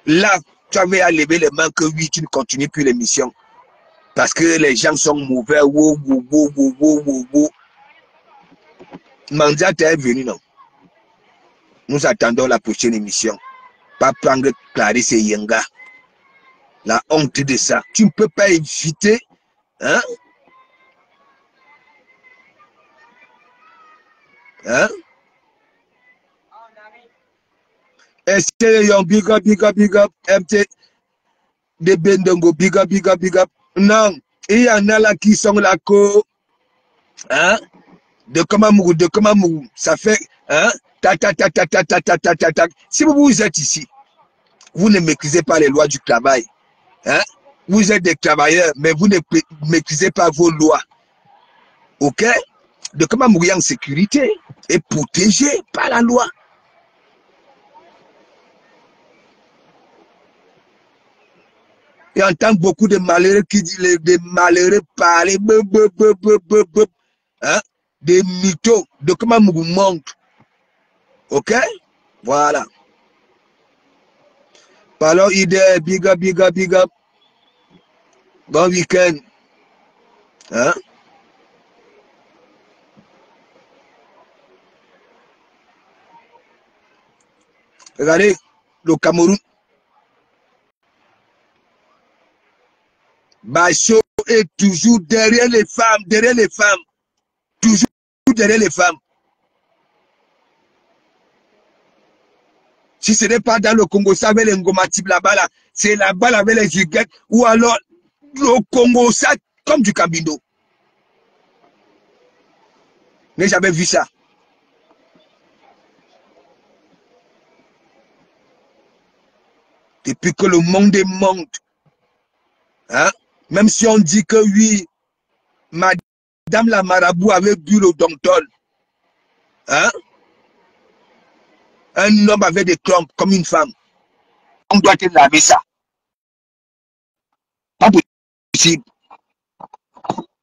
Là, tu avais à lever les mains que oui, tu ne continues plus l'émission. Parce que les gens sont mauvais. Wow. Mandiata est venu, non? Nous attendons la prochaine émission. Pas prendre Clarisse et Yenga. La honte de ça. Tu ne peux pas éviter, hein? Hein? Essaye, big up, MT, de Bendongo, big up. Non, il y en a là qui sont là, hein? De Komamougou, ça fait, hein? Ta. Si vous êtes ici, vous ne maîtrisez pas les lois du travail, hein? Vous êtes des travailleurs, mais vous ne maîtrisez pas vos lois. Ok? De Komamougou en sécurité est protégé par la loi. Et entend beaucoup de malheureux qui disent, des malheureux parler, hein? Des mythos, de comment vous montre. Ok? Voilà. Parlons idée, big up. Bon week-end. Hein? Regardez, le Cameroun. Bachot est toujours derrière les femmes. Toujours derrière les femmes. Si ce n'est pas dans le Congo, ça avec les Ngomatib là-bas, là, c'est là-bas avec les Juguettes, ou alors le Congo, ça, comme du Cambindo. Mais j'avais vu ça. Depuis que le monde est monde, hein? Même si on dit que oui, Madame la marabout avait bu le Domptol, hein? Un homme avait des clompes comme une femme. On doit te laver ça. Pas possible.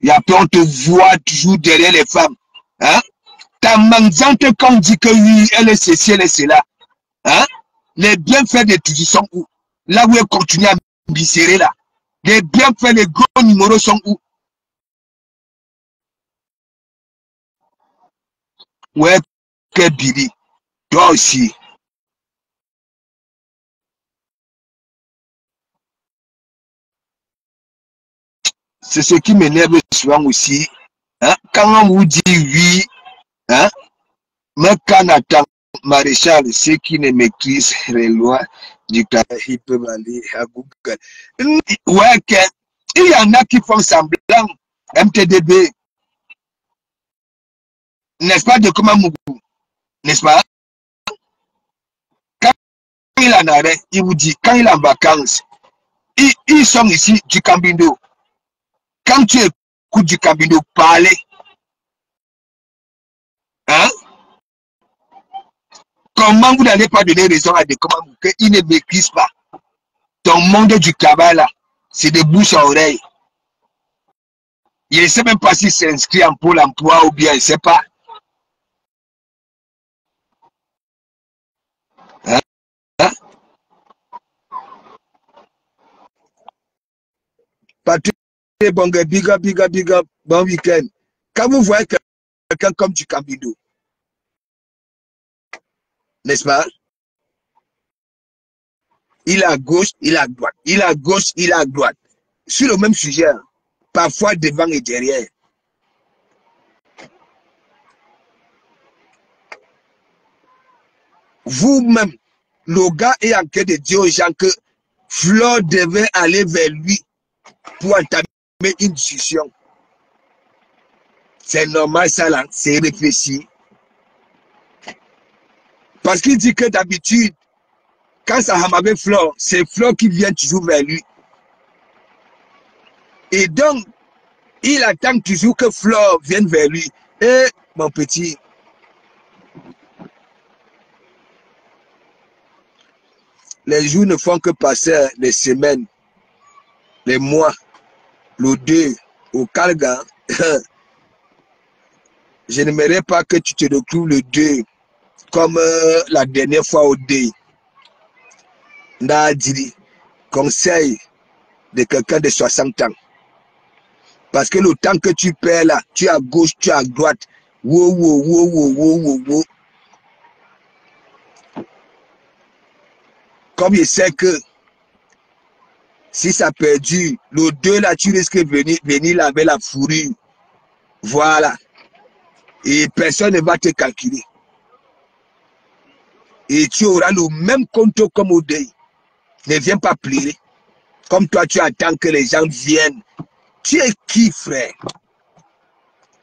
Et après, on te voit toujours derrière les femmes. Hein? Ta manzante, quand on dit que oui, elle est ceci, elle est cela. Hein? Les bienfaits de Tuji sont où? Là où elle continue à bissérer là. Les bienfaits, les gros numéros sont où? Ouais, que Billy. Toi aussi. C'est ce qui m'énerve souvent aussi. Hein? Quand on vous dit oui, hein? Mais quand attend Maréchal, ceux qui ne maîtrisent les lois du travail, ils peuvent aller à Google. Ouais, il y en a qui font semblant, MTDB, n'est-ce pas, de comment Mougou, n'est-ce pas? Quand il en arrêt, il vous dit, quand il est en vacances, ils sont ici du Cambindo. Quand tu écoutes du Cambindo parler, hein? Comment vous n'allez pas donner raison à des commandes qu'ils ne maîtrisent pas? Ton monde du travail là, c'est de bouche à oreille. Il ne sait même pas s'il s'inscrit en Pôle emploi ou bien il ne sait pas. Hein? Hein? Patrick Bongue, big up, bon week-end. Quand vous voyez quelqu'un comme du Cambido, n'est-ce pas? Il est à gauche, il est à droite. Il est à gauche, il est à droite. Sur le même sujet, parfois devant et derrière. Vous-même, le gars est en train de dire aux gens que Flore devait aller vers lui pour entamer une discussion. C'est normal ça là, c'est réfléchi. Parce qu'il dit que d'habitude, quand ça a avec Flore, c'est Flore qui vient toujours vers lui. Et donc, il attend toujours que Flore vienne vers lui. Et mon petit, les jours ne font que passer, les semaines, les mois, le 2, au Calga. Je n'aimerais pas que tu te retrouves le 2 comme la dernière fois au 2. Nadiri, conseil de quelqu'un de 60 ans. Parce que le temps que tu perds là, tu es à gauche, tu es à droite. Wow. Comme je sais que si ça perdure, le 2 là, tu risques de venir là avec la fourrure. Voilà. Et personne ne va te calculer. Et tu auras le même compte comme au deuil. Ne viens pas pleurer. Comme toi, tu attends que les gens viennent. Tu es qui, frère?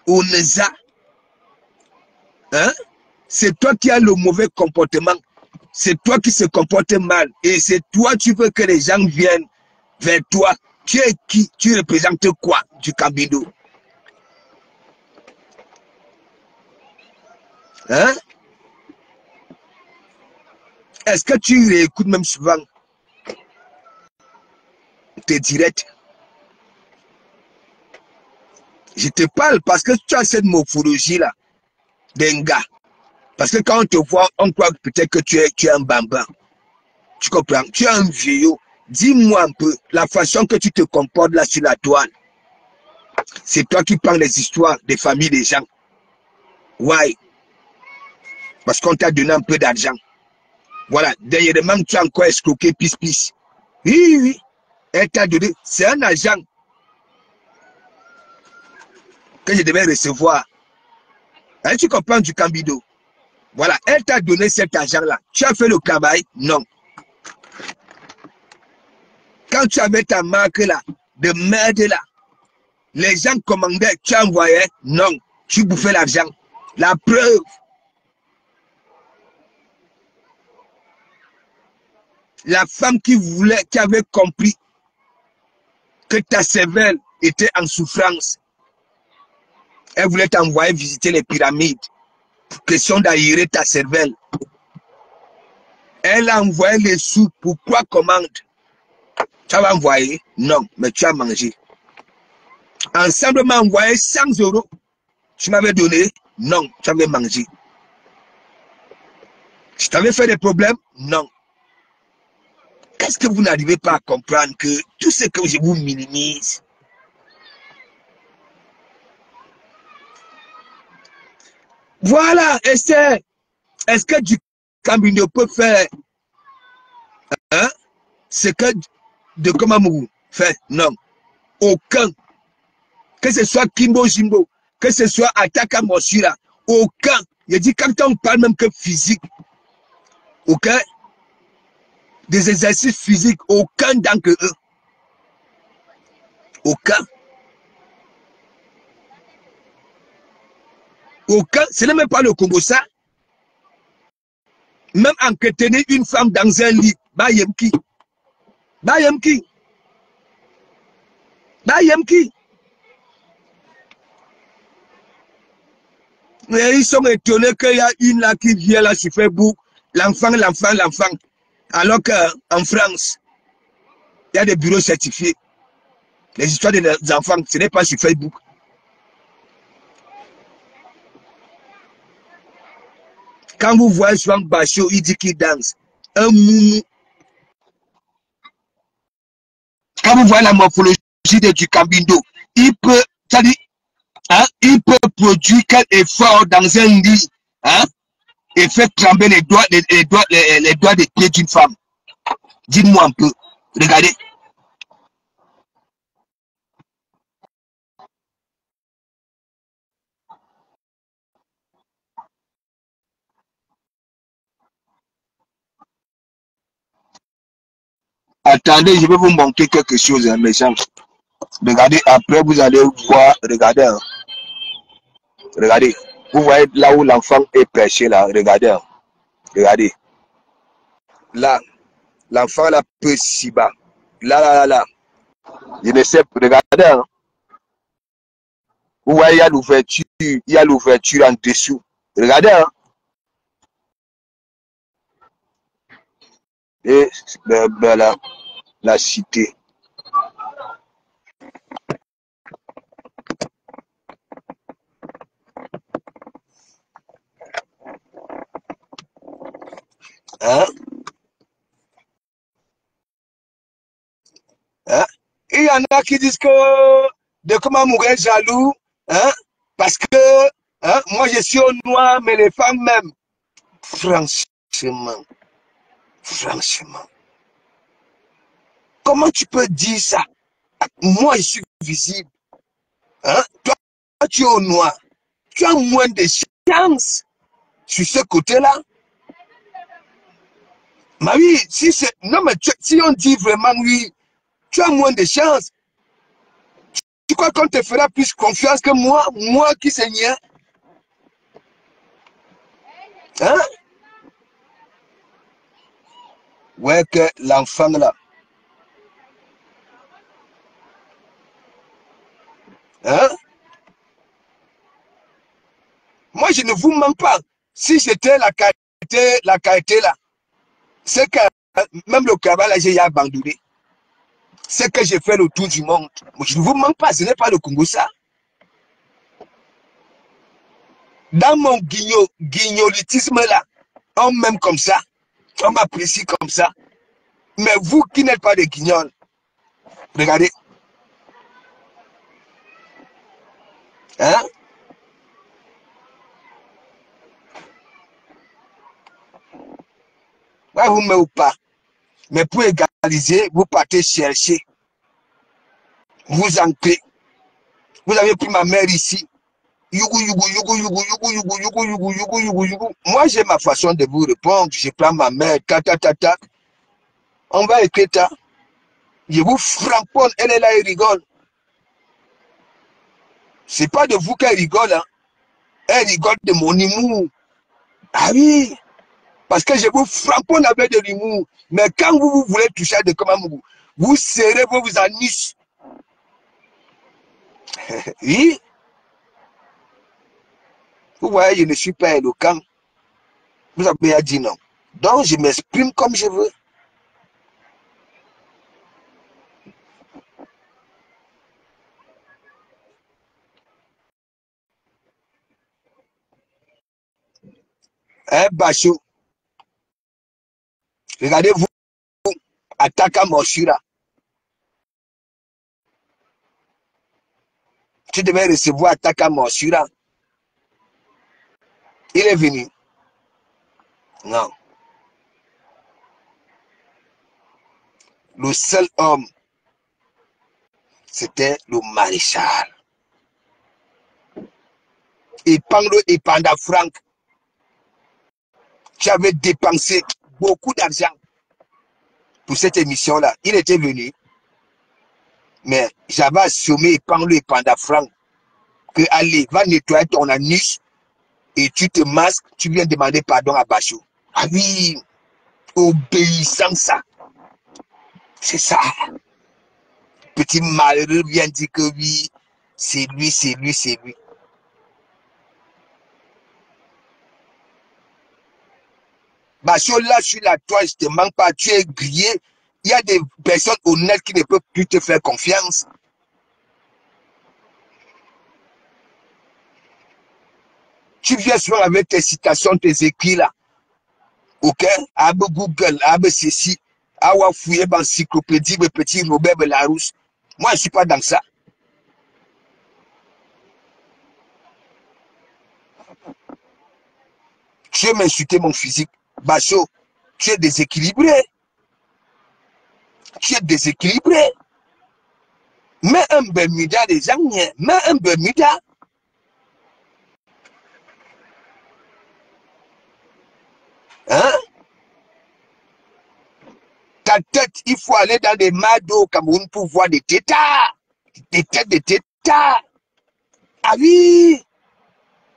Oneza. Hein? C'est toi qui as le mauvais comportement. C'est toi qui se comporte mal. Et c'est toi, tu veux que les gens viennent vers toi. Tu es qui? Tu représentes quoi du Cambindo? Hein? Est-ce que tu réécoutes même souvent tes directs? Je te parle parce que tu as cette morphologie-là d'un gars. Parce que quand on te voit, on croit peut-être que tu es un bambin. Tu comprends? Tu es un vieillot. Dis-moi un peu, la façon que tu te comportes là sur la toile, c'est toi qui parles des histoires des familles des gens. Why? Parce qu'on t'a donné un peu d'argent. Voilà, dernièrement, tu as encore escroqué pis. Oui. Elle t'a donné, c'est un argent que je devais recevoir. Hein, tu comprends du Cambido? Voilà, elle t'a donné cet argent-là. Tu as fait le travail? Non. Quand tu avais ta marque là, de merde là, les gens commandaient, tu envoyais? Non. Tu bouffais l'argent. La preuve. La femme qui voulait, qui avait compris que ta cervelle était en souffrance, elle voulait t'envoyer visiter les pyramides. Question d'aérer ta cervelle. Elle a envoyé les sous. Pourquoi commande? Tu as envoyé? Non, mais tu as mangé. Ensemble m'a envoyé 100 €. Tu m'avais donné? Non, tu avais mangé. Je t'avais fait des problèmes? Non. Qu'est-ce que vous n'arrivez pas à comprendre que tout ce que je vous minimise, Voilà, Esther. Est-ce que du Cambindo peut faire ce que de Komamou fait? Non. Aucun. Que ce soit Kimbo Jimbo, que ce soit Ataka Moshira, aucun. Je dis quand on parle même que physique, ok? Des exercices physiques, aucun d'entre eux. Aucun. Aucun. Ce n'est même pas le Congo ça. Même entretenir une femme dans un lit, Bayemki. Bayemki. Bayemki. Mais ils sont étonnés qu'il y a une là qui vient là sur Facebook. L'enfant. Alors qu'en France, il y a des bureaux certifiés. Les histoires des enfants, ce n'est pas sur Facebook. Quand vous voyez souvent Bachot, il dit qu'il danse. Un moumou. Quand vous voyez la morphologie du Cambindo, il peut, c'est-à-dire, il peut produire quel effort dans un lit, et faire trembler les doigts des pieds d'une femme. Dites-moi un peu. Regardez. Attendez, je vais vous montrer quelque chose, mes gens. Regardez, après vous allez voir, regardez. Regardez. Vous voyez là où l'enfant est perché, là. Regardez. Regardez. Là, l'enfant là peut si bas. Là. Je ne sais pas. Regardez. Vous voyez, il y a l'ouverture en dessous. Regardez. Et là, la cité. Il y en a qui disent que de comment mourir jaloux, parce que moi je suis au noir, mais les femmes même. Franchement. Comment tu peux dire ça? Moi je suis visible. Toi, tu es au noir. Tu as moins de chance sur ce côté-là. Mais oui, si c'est. Non, mais si on dit vraiment oui, tu as moins de chance. Tu crois qu'on te fera plus confiance que moi qui saignais? Ouais, que l'enfant là. Moi, je ne vous mens pas. Si c'était la qualité là, c'est que même le cabal là, j'ai abandonné. C'est que j'ai fait le tour du monde. Moi, je ne vous mens pas, ce n'est pas le Congo ça. Dans mon guignolitisme là, on m'aime comme ça, on m'apprécie comme ça. Mais vous qui n'êtes pas des guignols, regardez. Ouais, vous m'aimez ou pas. Mais pour égaliser, vous partez chercher. Vous ancrez. Vous avez pris ma mère ici. Yougou. Moi, j'ai ma façon de vous répondre. Je prends ma mère, ta. On va écrire ça. Je vous framponne, elle est là, elle rigole. C'est pas de vous qu'elle rigole, Elle rigole de mon humour. Ah oui. Parce que je vous framponne avec de l'humour. Mais quand vous voulez toucher de comment vous serrez vos anus. Oui. Vous voyez, je ne suis pas éloquent. Vous avez dit non. Donc, je m'exprime comme je veux. Bachot. Regardez-vous. Ataka Moshira. Tu devais recevoir Ataka Moshira. Il est venu. Non. Le seul homme, c'était le maréchal. Et pendant Franck, tu avais dépensé beaucoup d'argent pour cette émission-là. Il était venu, mais j'avais assommé et pendant Franck que allez, va nettoyer ton anus et tu te masques, tu viens demander pardon à Bachot. Ah oui, obéissant ça. C'est ça. Petit malheureux vient dire que oui, c'est lui, c'est lui, c'est lui. Bachot, là, sur la toile, je te manque pas, tu es grillé. Il y a des personnes honnêtes qui ne peuvent plus te faire confiance. Tu viens souvent avec tes citations, tes écrits là. Ok? Abe Google, abe ceci, awa fouiller dans l'encyclopédie, le petit Robert Belarus. Moi, je ne suis pas dans ça. Tu veux m'insulter mon physique. Bachot, tu es déséquilibré. Tu es déséquilibré. Mets un Bermuda des gens, mets un Bermuda. Hein? Ta tête, il faut aller dans des mados au Cameroun pour voir des tétards. Des têtes de tétards. Ah oui!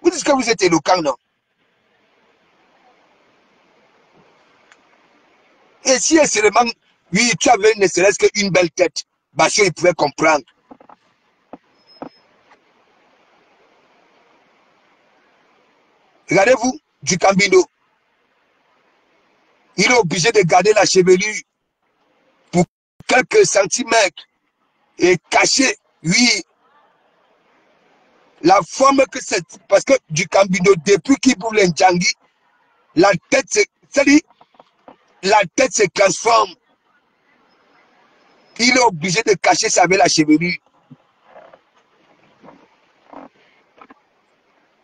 Vous dites que vous êtes éloquent, non? Et si seulement, oui, tu avais ne serait-ce qu'une belle tête, Bachot, il pouvait comprendre. Regardez-vous, du Cambino. Il est obligé de garder la chevelure pour quelques centimètres et cacher, oui, la forme que c'est. Parce que du Cambino, depuis qu'il boule l'Ndjangi, la tête se transforme. Il est obligé de cacher ça avec la chevelure.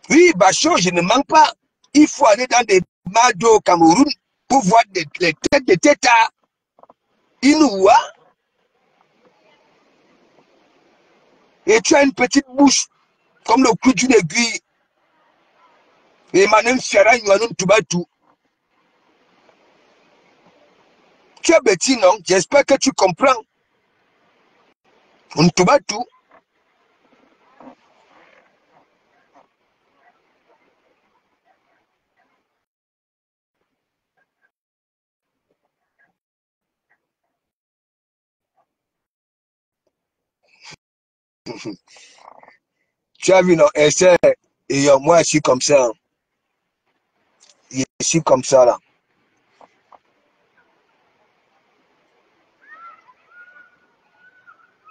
Oui, Bachot, je ne manque pas. Il faut aller dans des mados au Cameroun pour voir les têtes de tétards. Il nous voit. Et tu as une petite bouche, comme le clou d'une aiguille. Et Manem Fiara, tout. Tu es petit, non? J'espère que tu comprends. On te bat tout. Tu as vu, non? Et moi, je suis comme ça. Je suis comme ça, là.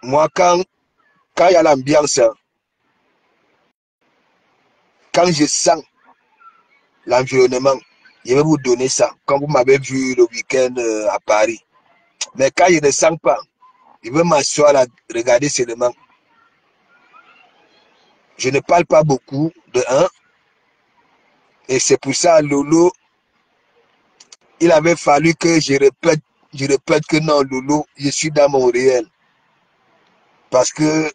Moi, quand il y a l'ambiance, quand je sens l'environnement, je vais vous donner ça. Comme vous m'avez vu le week-end à Paris. Mais quand je ne sens pas, je vais m'asseoir là, regarder seulement. Je ne parle pas beaucoup de un. Et c'est pour ça, Lolo, il avait fallu que je répète que non, Lolo, je suis dans mon réel. Parce que,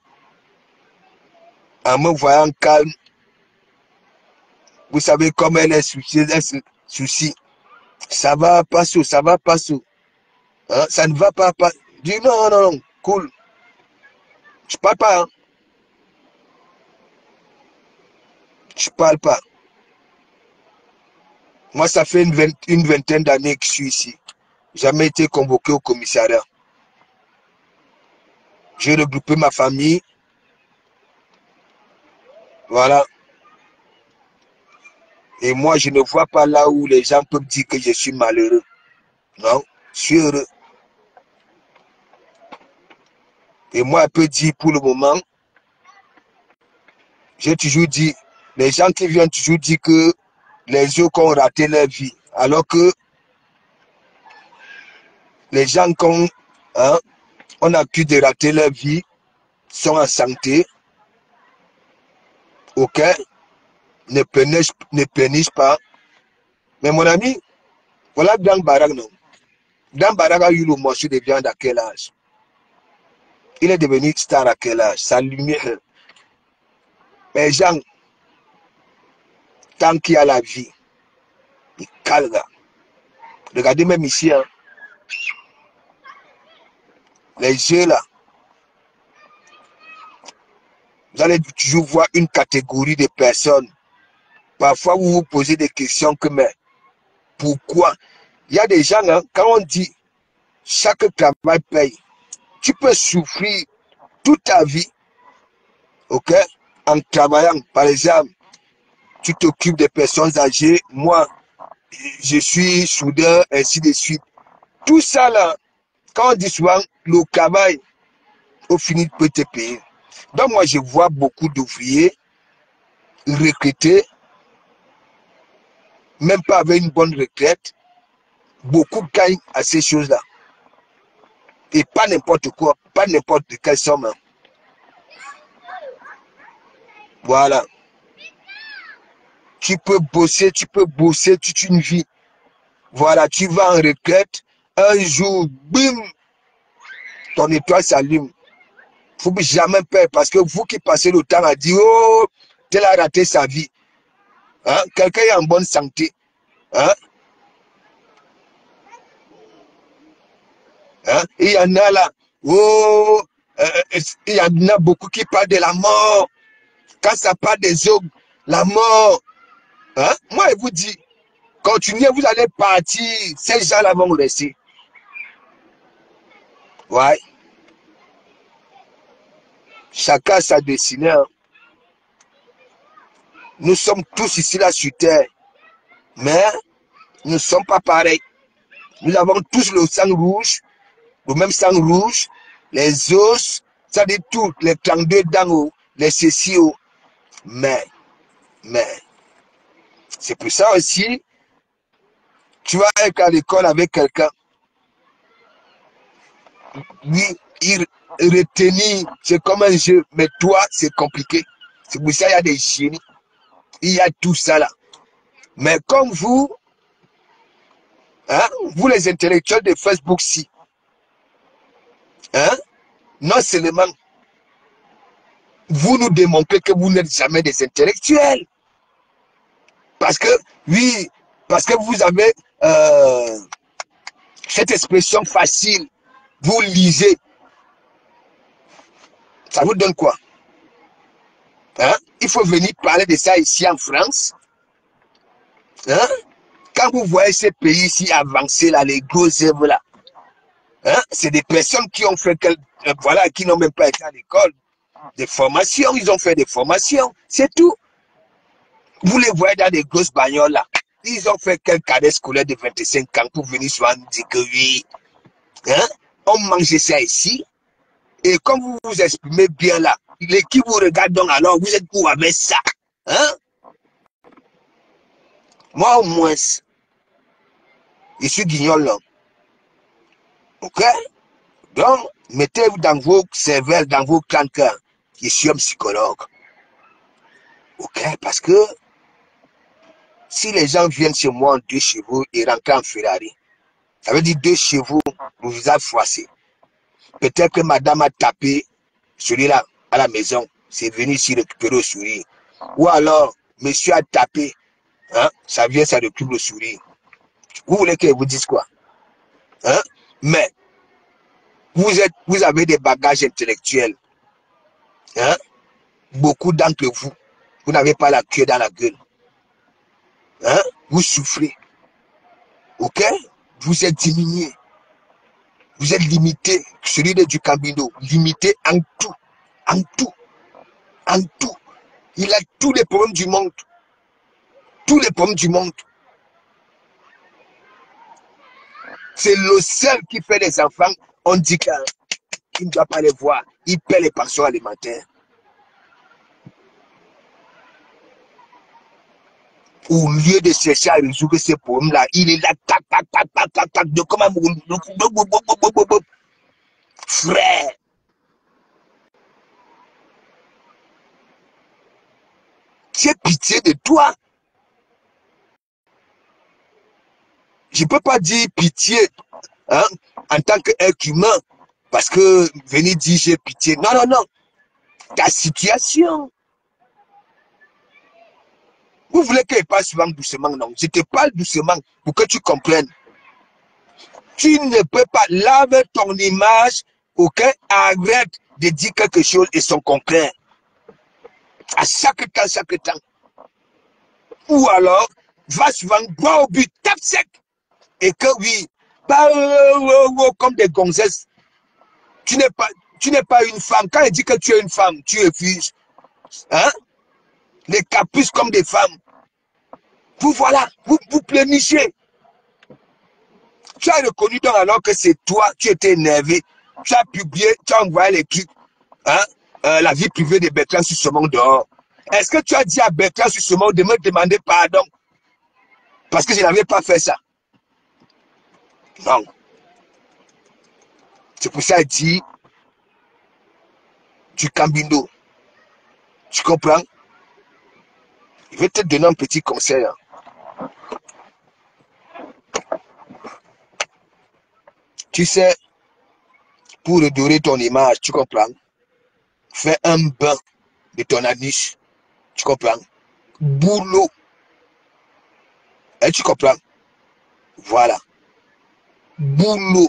en me voyant calme, vous savez comme elle est souci. Ça va pas sous, ça va pas sous. Hein? Ça ne va pas. Dis non, non, non, cool. Je parle pas. Hein? Je parle pas. Moi, ça fait une vingtaine d'années que je suis ici. Jamais été convoqué au commissariat. J'ai regroupé ma famille. Voilà. Et moi, je ne vois pas là où les gens peuvent dire que je suis malheureux. Non, je suis heureux. Et moi, je peux dire pour le moment, j'ai toujours dit, les gens qui viennent toujours dire que les autres ont raté leur vie. Alors que les gens qu'on on accuse de rater leur vie sont en santé. Ok? ne péniche pas. Mais mon ami, voilà Dan Barak, non. Dan Barak a eu le morceau de viande à quel âge? Il est devenu star à quel âge? Sa lumière. Mais Jean, tant qu'il y a la vie, il calme. Regardez même ici, hein, les yeux là. Vous allez toujours voir une catégorie de personnes. Parfois, vous vous posez des questions que, mais pourquoi? Il y a des gens, hein, quand on dit chaque travail paye, tu peux souffrir toute ta vie, ok, en travaillant. Par exemple, tu t'occupes des personnes âgées, moi, je suis soudeur, ainsi de suite. Tout ça là, quand on dit souvent le travail, au final peut te payer. Donc moi, je vois beaucoup d'ouvriers recrutés, même pas avec une bonne retraite. Beaucoup gagnent à ces choses-là. Et pas n'importe quoi, pas n'importe quelle somme. Hein. Voilà. Tu peux bosser toute une vie. Voilà, tu vas en retraite, un jour, bim, ton étoile s'allume. Il ne faut jamais peur parce que vous qui passez le temps à dire, oh, tel a raté sa vie. Hein? Quelqu'un est en bonne santé. Hein? Hein? Il y en a là, oh, il y en a beaucoup qui parlent de la mort. Quand ça parle des hommes, la mort. Hein? Moi, je vous dis, continuez, vous allez partir. Ces gens-là vont rester. Ouais. Chacun sa destinée. Hein. Nous sommes tous ici là sur terre. Mais nous ne sommes pas pareils. Nous avons tous le sang rouge, le même sang rouge, les os, ça dit tout, les 32 dents, les céciés. Mais, c'est pour ça aussi, tu vas être à l'école avec quelqu'un. Lui, il retenir, c'est comme un jeu, mais toi, c'est compliqué. C'est pour ça qu'il y a des génies. Il y a tout ça là. Mais comme vous, hein, vous les intellectuels de Facebook, si, hein, non seulement vous nous démontrez que vous n'êtes jamais des intellectuels. Parce que, oui, parce que vous avez cette expression facile. Vous lisez. Ça vous donne quoi? Hein? Il faut venir parler de ça ici en France. Hein? Quand vous voyez ces pays ici avancés, là, les gros œuvres là, hein? C'est des personnes qui ont fait, voilà, qui n'ont même pas été à l'école. Des formations, ils ont fait des formations, c'est tout. Vous les voyez dans des grosses bagnoles là. Ils ont fait quelques cadets scolaires de 25 ans pour venir sur un dire que oui. Hein? On mange ça ici. Et comme vous vous exprimez bien là, l'équipe vous regarde donc alors, vous êtes où avec ça? Hein? Moi au moins, je suis guignol là. Ok? Donc, mettez-vous dans vos cervelles, dans vos cœurs. Je suis un psychologue. Ok? Parce que si les gens viennent chez moi en 2 chevaux et rentrent en Ferrari, ça veut dire 2 chevaux, le visage froissé. Peut-être que madame a tapé celui-là à la maison, c'est venu ici récupérer le sourire. Ou alors, monsieur a tapé, hein, ça vient, ça récupère le sourire. Vous voulez que je vous dise quoi? Hein? Mais, vous avez des bagages intellectuels. Hein? Beaucoup d'entre vous, vous n'avez pas la queue dans la gueule. Hein? Vous souffrez. Ok? Vous êtes diminué. Vous êtes limité. Celui du Camino, limité en tout. En tout. En tout. Il a tous les problèmes du monde. Tous les problèmes du monde. C'est le seul qui fait des enfants. On dit qu'il ne doit pas les voir. Il paie les pensions alimentaires. Au lieu de chercher à résoudre ces problèmes-là, il est là, tac, tac, tac, tac, tac, tac, de comment frère. j'ai pitié de toi. Je ne peux pas dire pitié hein, en tant qu'être humain, parce que venir dire j'ai pitié. Non, non, non. Ta situation. Vous voulez que je parle souvent doucement? Non, je te parle doucement pour que tu comprennes. Tu ne peux pas laver ton image, ok? Arrête de dire quelque chose et son contraire. À chaque temps. Ou alors, va souvent boire au but, tape sec. Et que oui, pas comme des gonzesses. Tu n'es pas une femme. Quand il dit que tu es une femme, tu refuses. Hein? Les caprices comme des femmes. Vous voilà, vous plénichez. Tu as reconnu donc alors que c'est toi, tu étais énervé. Tu as publié, tu as envoyé les trucs. Hein? La vie privée de Bertrand sur ce monde dehors. Est-ce que tu as dit à Bertrand sur ce monde de me demander pardon? Parce que je n'avais pas fait ça. Non. C'est pour ça qu'il dit du Cambindo. Tu comprends? Je vais te donner un petit conseil. Hein. Tu sais, pour redorer ton image, tu comprends? Fais un bain de ton anus. Tu comprends? Boulot. Et tu comprends? Voilà. Boulot.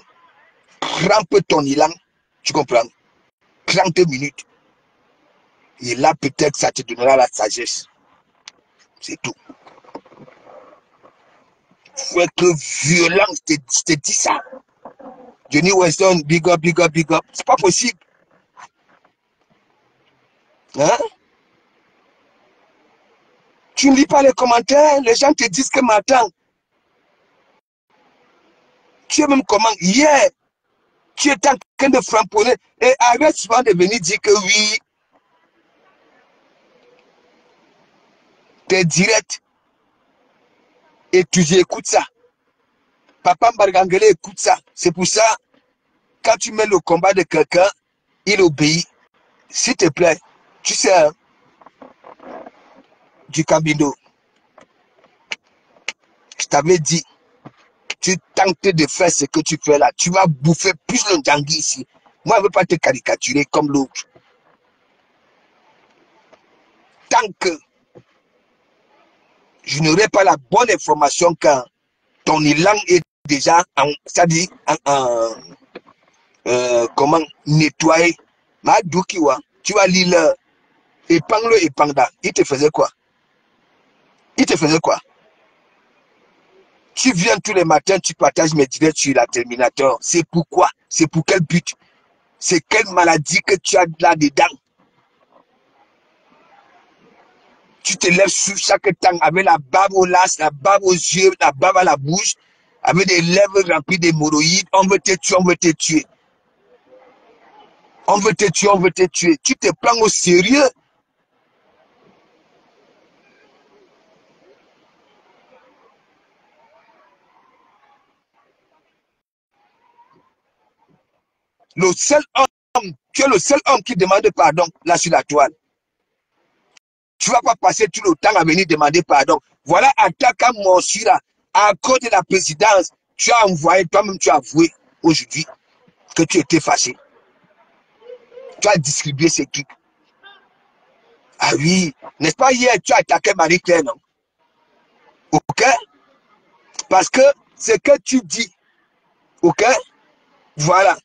Crampe ton élan. Tu comprends? 30 minutes. Et là, peut-être, ça te donnera la sagesse. C'est tout. Faut être violent, je te dis ça. Johnny Weston, big up, big up, big up. C'est pas possible. Hein? Tu ne lis pas les commentaires, les gens te disent que m'attends. Tu es même comment? Hier, tu es en train de framponner et arrête souvent de venir dire que oui, t'es direct. Et tu dis, écoute ça. Papa Mbargangele écoute ça. C'est pour ça, quand tu mets le combat de quelqu'un, il obéit. S'il te plaît, tu sais, hein, du Cambindo. Je t'avais dit, tu tentes de faire ce que tu fais là. Tu vas bouffer plus le Djangui ici. Moi, je ne veux pas te caricaturer comme l'autre. Tant que je n'aurai pas la bonne information quand ton élan est déjà, c'est-à-dire, comment nettoyer. Madoukiwa, tu vas lire épingle et panda. Il te faisait quoi? Il te faisait quoi? Tu viens tous les matins, tu partages mes directs sur la Terminator. C'est pourquoi? C'est pour quel but? C'est quelle maladie que tu as là-dedans? Tu te lèves sur chaque temps avec la bave aux las, la bave aux yeux, la bave à la bouche, avec des lèvres remplies d'hémorroïdes. On veut te tuer, on veut te tuer. On veut te tuer, on veut te tuer. Tu te prends au sérieux? Le seul homme, tu es le seul homme qui demande pardon là sur la toile. Tu ne vas pas passer tout le temps à venir demander pardon. Voilà, Ataka Monsura, à cause de la présidence, tu as envoyé, toi-même tu as avoué aujourd'hui que tu étais fâché. Tu as distribué ces trucs. Ah oui, n'est-ce pas hier tu as attaqué Marie-Claire, non? Ok? Parce que ce que tu dis, ok? Voilà.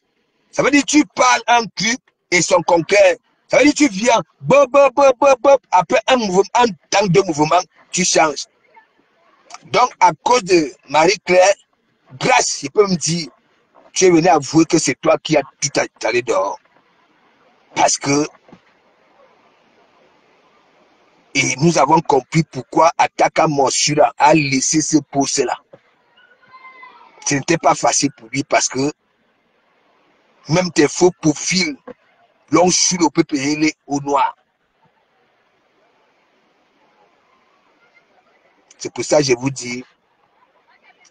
Ça veut dire que tu parles un truc et son concret. Ça veut dire que tu viens, après un mouvement, un temps de mouvement, tu changes. Donc, à cause de Marie-Claire, grâce, je peux me dire, tu es venu avouer que c'est toi qui as tout allé dehors. Parce que, et nous avons compris pourquoi Ataka Monsura a laissé ce poste-là. Ce n'était pas facile pour lui parce que même tes faux profils l'ont su le PPL au noir. C'est pour ça que je vous dis,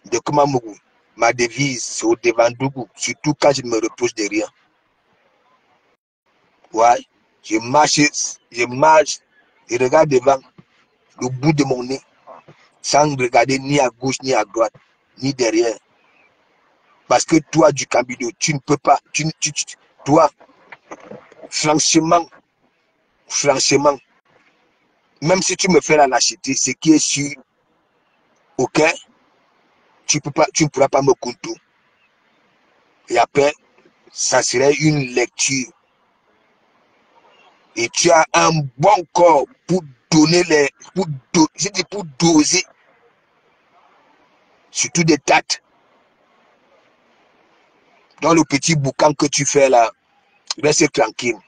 de Kumamougou, ma devise, c'est au devant d'Ougou, surtout quand je ne me repose de rien. Ouais, je marche, je regarde devant. le bout de mon nez, sans regarder ni à gauche, ni à droite, ni derrière. Parce que toi, du Cambido, tu ne peux pas, toi, franchement, même si tu me fais la lâcheté, ce qui est sûr, ok, tu ne pourras pas me contour. Et après, ça serait une lecture. Et tu as un bon corps pour donner pour doser. Surtout des tates. Dans le petit boucan que tu fais là, reste tranquille.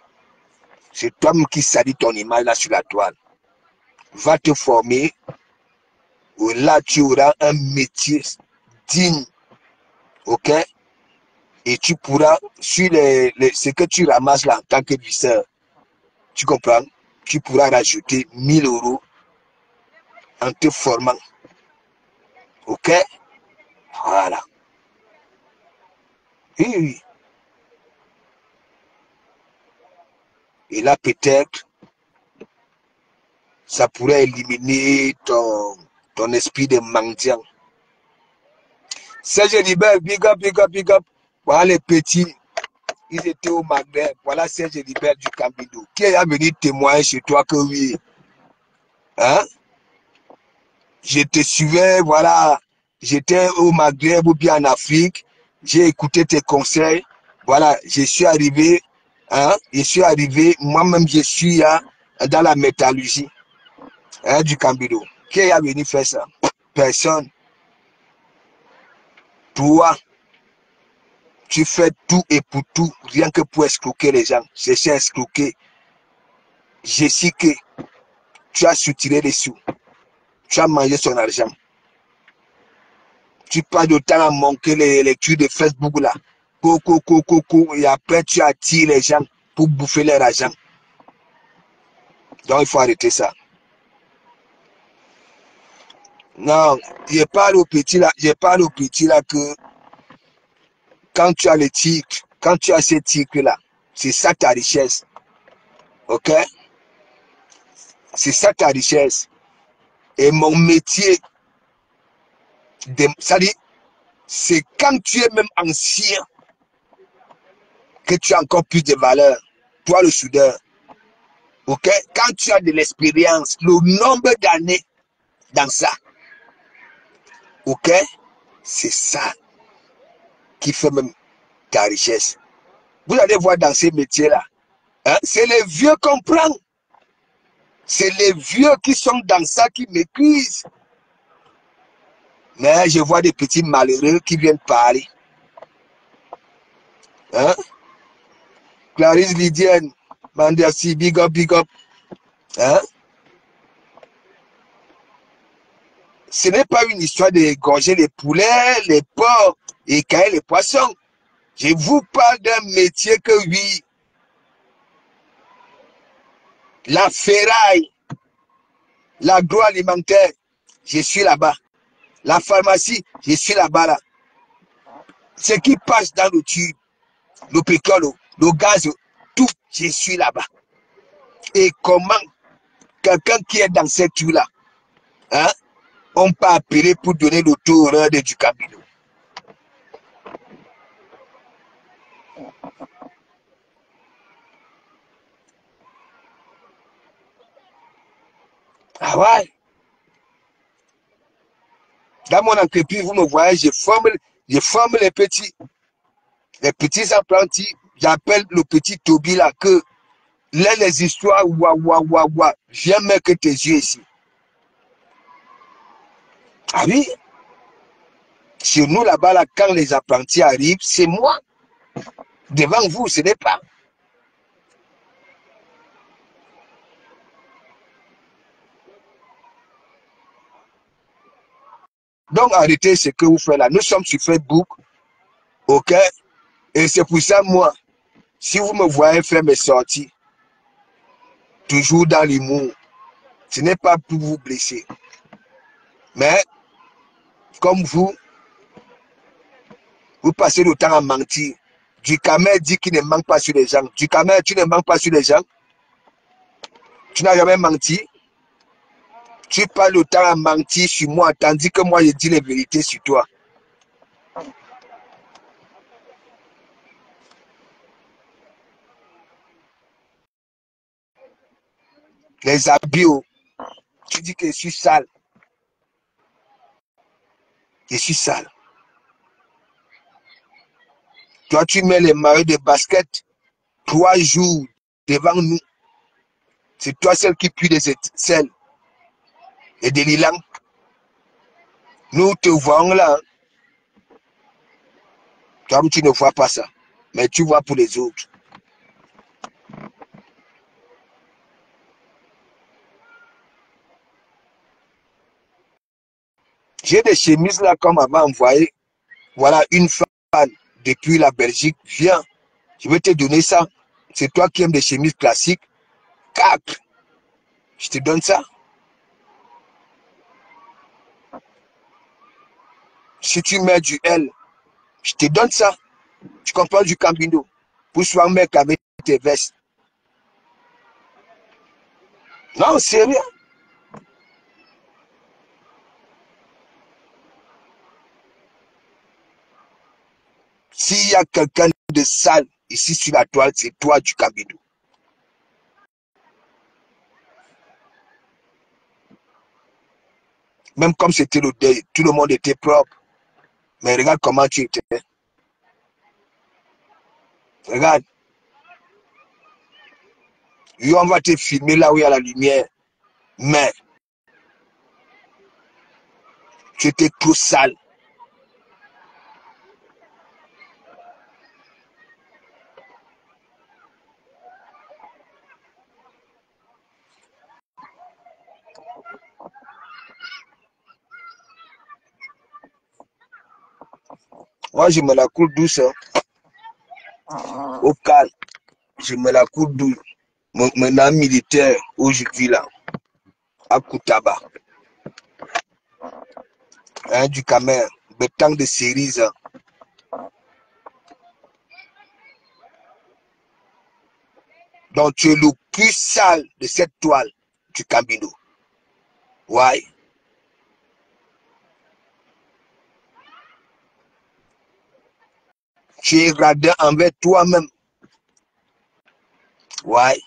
C'est toi-même qui salit ton image là sur la toile. Va te former. Où là, tu auras un métier digne. Ok? Et tu pourras, sur ce que tu ramasses là en tant que visseur, tu comprends? Tu pourras rajouter 1000 € en te formant. Ok? Voilà. Oui. Et là, peut-être, ça pourrait éliminer ton esprit de mendiant. Serge Libert, big up, big up, big up. Voilà les petits, ils étaient au Maghreb. Voilà Serge Libert du Cambido. Qui est venu témoigner chez toi que oui? Hein? Je te suivais, voilà. J'étais au Maghreb ou bien en Afrique. J'ai écouté tes conseils. Voilà, je suis arrivé. Hein? Je suis arrivé. Moi-même, je suis dans la métallurgie. Hein, du Cambido. Qui est venu faire ça? Personne. Toi, tu fais tout et pour tout, rien que pour escroquer les gens. Chercher à escroquer. Je sais que tu as soutiré les sous. Tu as mangé son argent. Tu passes de temps à manquer les lectures de Facebook là. Et après tu attires les gens pour bouffer leur argent. Donc il faut arrêter ça. Non, je parle au petit là que quand tu as les titres, quand tu as ces titres là, c'est ça ta richesse. Ok? C'est ça ta richesse. Et mon métier, ça dit, c'est quand tu es même ancien que tu as encore plus de valeur. Toi le soudeur. Ok? Quand tu as de l'expérience, le nombre d'années dans ça. Ok? C'est ça qui fait même ta richesse. Vous allez voir dans ces métiers-là. Hein? C'est les vieux qu'on prend. C'est les vieux qui sont dans ça qui maîtrisent. Mais je vois des petits malheureux qui viennent parler. Hein? Clarisse Lydienne, Mandersi, big up, big up. Hein? Ce n'est pas une histoire d'égorger les poulets, les porcs et cailler les poissons. Je vous parle d'un métier que oui, la ferraille, l'agroalimentaire, je suis là-bas. La pharmacie, je suis là-bas. Là. Ce qui passe dans le tube, le pétrole, le gaz, tout, je suis là-bas. Et comment quelqu'un qui est dans cette tube-là, hein, on peut appeler pour donner le tour du Cambido. Ah ouais. Dans mon entreprise, vous me voyez, je forme les petits apprentis. J'appelle le petit Toby là que les histoires, viens mettre tes yeux ici. Ah oui? Chez nous là-bas, là, quand les apprentis arrivent, c'est moi. Devant vous, ce n'est pas. Donc arrêtez ce que vous faites là. Nous sommes sur Facebook. Ok? Et c'est pour ça, moi, si vous me voyez faire mes sorties, toujours dans l'humour, ce n'est pas pour vous blesser. Mais, comme vous passez le temps à mentir. Ducamel dit qu'il ne manque pas sur les gens. Ducamel, tu ne manques pas sur les gens. Tu n'as jamais menti. Tu passes le temps à mentir sur moi, tandis que moi, je dis les vérités sur toi. Les habits, tu dis que je suis sale. Je suis sale. Toi, tu mets les maillots de basket 3 jours devant nous. C'est toi celle qui pue des sels et des lilas. Nous te voyons là. Toi, tu ne vois pas ça. Mais tu vois pour les autres. J'ai des chemises là comme avant envoyé. Voilà une femme depuis la Belgique. Viens, je vais te donner ça. C'est toi qui aimes des chemises classiques. 4. Je te donne ça. Si tu mets du L, je te donne ça. Tu comprends du Cambino. Pour soir mec avec tes vestes. Non, c'est rien. S'il y a quelqu'un de sale ici sur la toile, c'est toi du Cambino. Même comme c'était le deuil, tout le monde était propre. Mais regarde comment tu étais. Regarde. Et on va te filmer là où il y a la lumière. Mais tu étais trop sale. Moi, je me la coule douce. Hein. Au calme. Je me la coule douce. Maintenant, militaire, où je vis là. À Koutaba. Hein, du Camer. Le temps de cerises. Hein. Donc, tu es le plus sale de cette toile du Cambino. Ouais. Tu es radin envers toi-même. Ouais.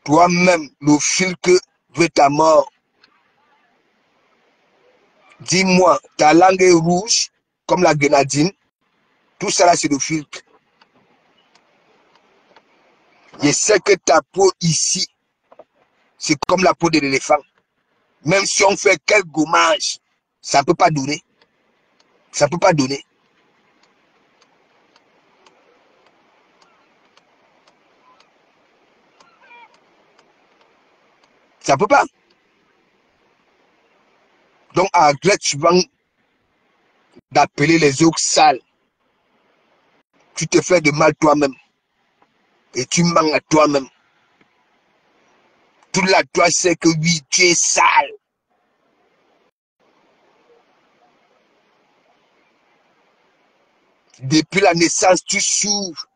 Toi-même, le fil que veut ta mort. Dis-moi, ta langue est rouge, comme la grenadine. Tout ça là, c'est le filtre. Je sais que ta peau ici, c'est comme la peau de l'éléphant. Même si on fait quel gommage, ça ne peut pas donner. Ça ne peut pas donner. Ça ne peut pas. Donc, arrête souvent d'appeler les autres sales. Tu te fais de mal toi-même. Et tu mens à toi-même. Tout là, toi, c'est que oui, tu es sale. Depuis la naissance, tu souffres.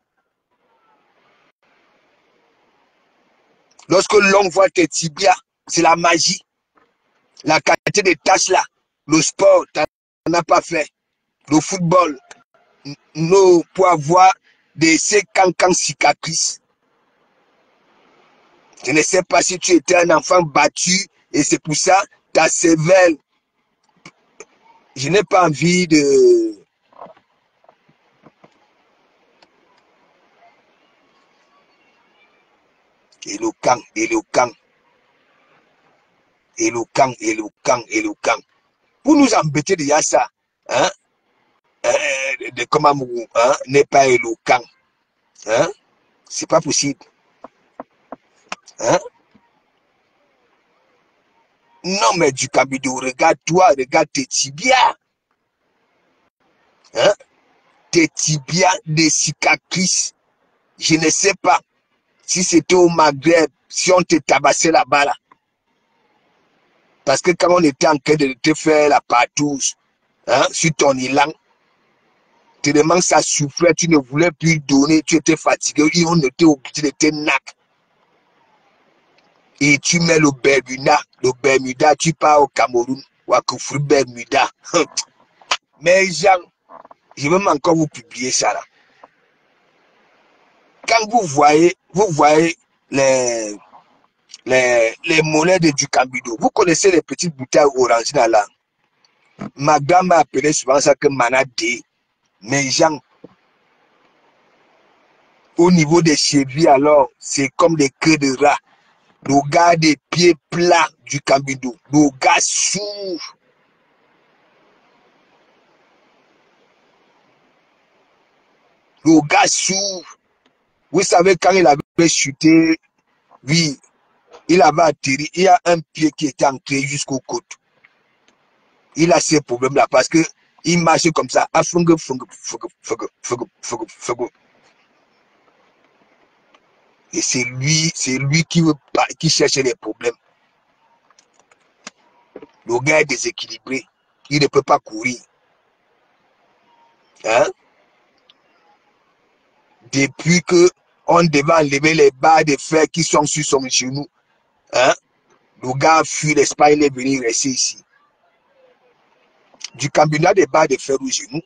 Lorsque l'on voit tes tibias, c'est la magie. La qualité des tâches là. Le sport, tu n'en as pas fait. Le football, nous, pour avoir ces cancans cicatrices. Je ne sais pas si tu étais un enfant battu et c'est pour ça ta cervelle. Je n'ai pas envie de... Éloquent. Pour nous embêter déjà ça, hein? De comment hein, n'est pas éloquent. Hein? C'est pas possible. Hein? Non, mais du Cambino, regarde-toi, regarde tes tibias. Hein? Tes tibias, des cicatrices. Je ne sais pas si c'était au Maghreb, si on te tabassait là-bas. Là. Parce que quand on était en train de te faire la partouze, hein, sur ton élan, tellement ça souffrait, tu ne voulais plus donner, tu étais fatigué, on était obligé de te nac. et tu mets le Bermuda, tu pars au Cameroun, ou à Koufru Bermuda. Mais Jean, je vais même encore vous publier ça là. Quand vous voyez les mollets de Ducambido, vous connaissez les petites bouteilles orange là. Ma grand m'a appelé souvent ça que manadé. Mais Jean, au niveau des chevilles alors, c'est comme des queues de rat. Le gars des pieds plats du Cambido. Le gars s'ouvre. Le gars s'ouvre. Vous savez, quand il avait chuté, oui, il avait atterri. Il y a un pied qui était ancré jusqu'aux côtes. Il a ces problèmes-là parce que il marche comme ça. Et c'est lui qui cherche les problèmes. Le gars est déséquilibré. Il ne peut pas courir. Hein? Depuis que on devait enlever les barres de fer qui sont sur son genou, hein? Le gars a fui l'Espagne, il est venu rester ici. Du combinat des barres de fer au genou.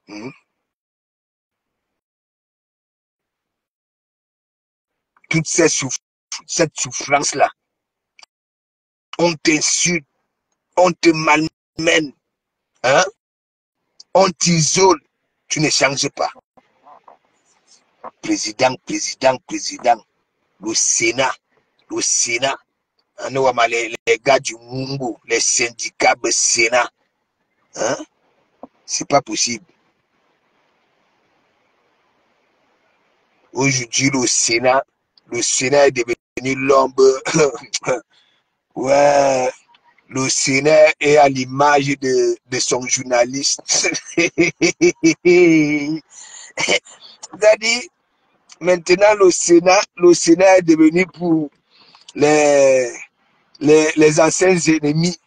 Hein? Toute cette souffrance-là, on t'insulte, on te malmène, hein? On t'isole, tu ne changes pas. Président, le Sénat, les gars du Mungo, les syndicats du Sénat, hein? C'est pas possible. Aujourd'hui, le Sénat est devenu l'ombre. Ouais, le Sénat est à l'image de son journaliste. C'est-à-dire, maintenant, le Sénat est devenu pour les anciens ennemis,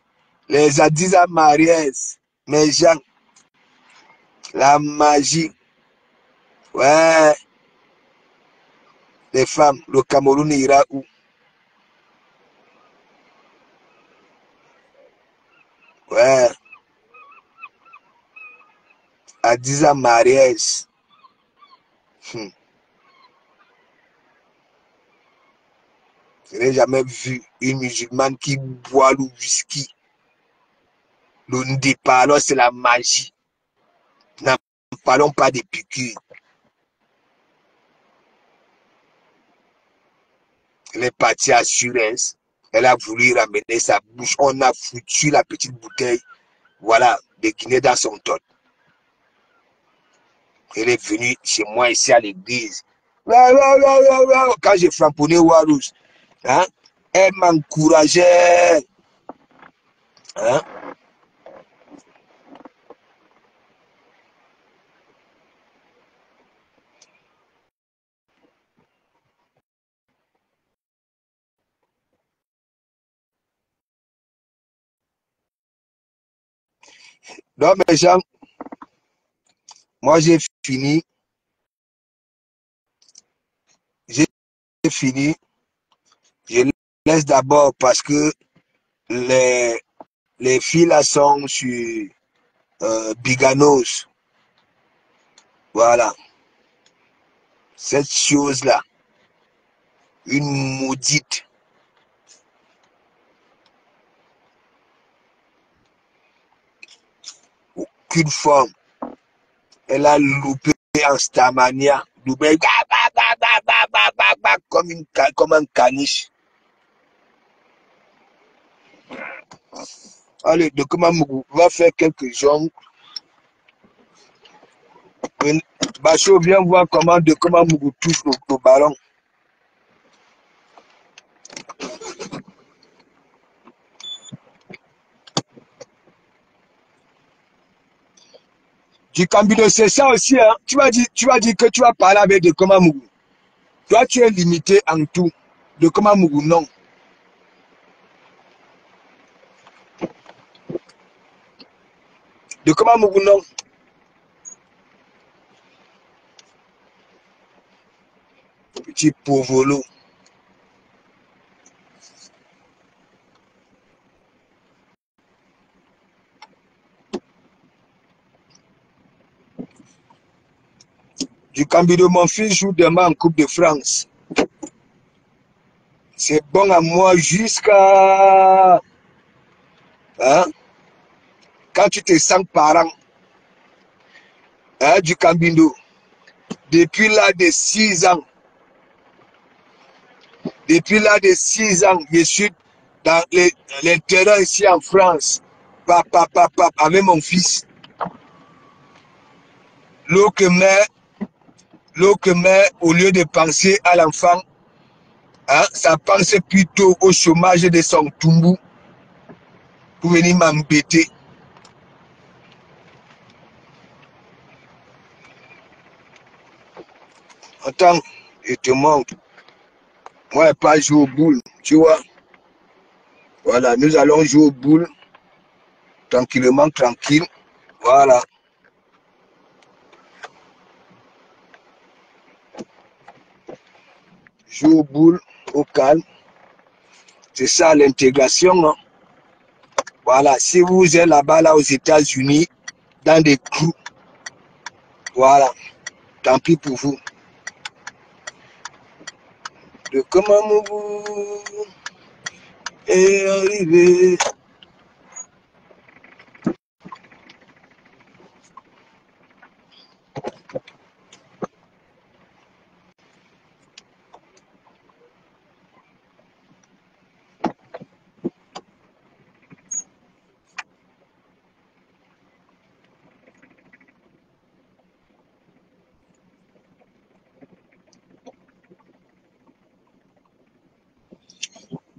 les Adiza Mariès, mes gens, la magie. Ouais, les femmes, le Cameroun ira où? Ouais, Adiza Mariès. Je n'ai jamais vu une musulmane qui boit le whisky. Le ndépa, alors c'est la magie. N'en parlons pas des piqûres. Elle est partie à Surens. Elle a voulu ramener sa bouche. On a foutu la petite bouteille, voilà, de Guinée dans son tot. Elle est venue chez moi ici à l'église. Quand j'ai framponné Warous, hein, elle m'encourageait. Hein? Donc, mes gens, moi j'ai fini. Je laisse d'abord parce que les filles là sont sur Biganos. Voilà. Cette chose-là, une maudite. Aucune forme. Elle a loupé en Starmania. Loupé comme un caniche. Allez, de Komamougou, va faire quelques jongles. Bacho, viens voir comment de Komamougou touche le ballon. Du Cambido, c'est ça aussi. Hein? Tu vas dire que tu vas parler avec de Komamougou. Toi, tu es limité en tout. De Komamougou, non. De Komamougou, non. petit pauvolo. Du Cambindo, mon fils joue demain en Coupe de France. C'est bon à moi jusqu'à... Hein? Quand tu te sens parent, hein, du Cambindo, depuis l'âge de 6 ans, je suis dans les terrains ici en France, papa, avec mon fils. L'eau que met, au lieu de penser à l'enfant, hein, ça pense plutôt au chômage de son toumbu pour venir m'embêter. Attends, je te montre. Moi, je pas jouer aux boules, tu vois. Voilà, nous allons jouer aux boules, tranquillement, tranquille. Voilà. Jouer aux boules, au calme. C'est ça l'intégration. Hein? Voilà, si vous êtes là-bas, là aux États-Unis, dans des crews, voilà, tant pis pour vous. De comment vous est arrivé.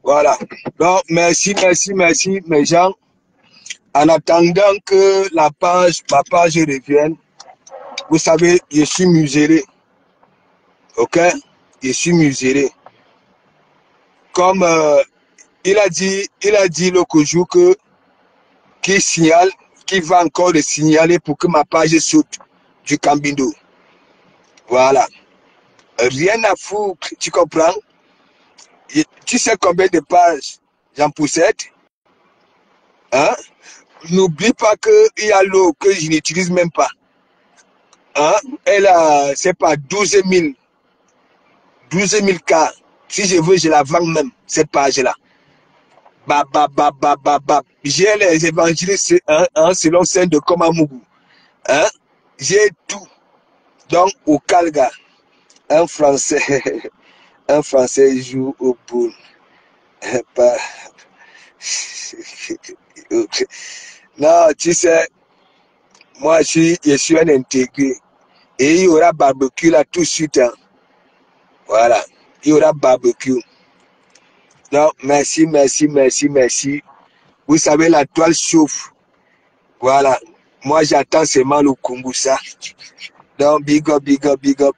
Voilà. Donc, merci, mes gens. En attendant que ma page revienne, vous savez, je suis muselé. Ok? Je suis muselé. Comme il a dit l'autre jour qu'il va encore le signaler pour que ma page saute du Cambindo. Voilà. Rien à foutre, tu comprends? Tu sais combien de pages j'en possède? Hein? N'oublie pas qu'il y a l'eau que je n'utilise même pas. Hein? Elle a, c'est pas 12 000 cas. Si je veux, je la vends même, cette page-là. J'ai les évangilistes selon Saint de Komamougou. Hein? J'ai tout. Donc, au Calga, un Français joue au boule. Non, tu sais, moi, je suis un intégré. Et il y aura barbecue là tout de suite. Hein. Voilà. Il y aura barbecue. Donc, merci. Vous savez, la toile chauffe. Voilà. Moi, j'attends seulement le Kumbusa. Donc, big up.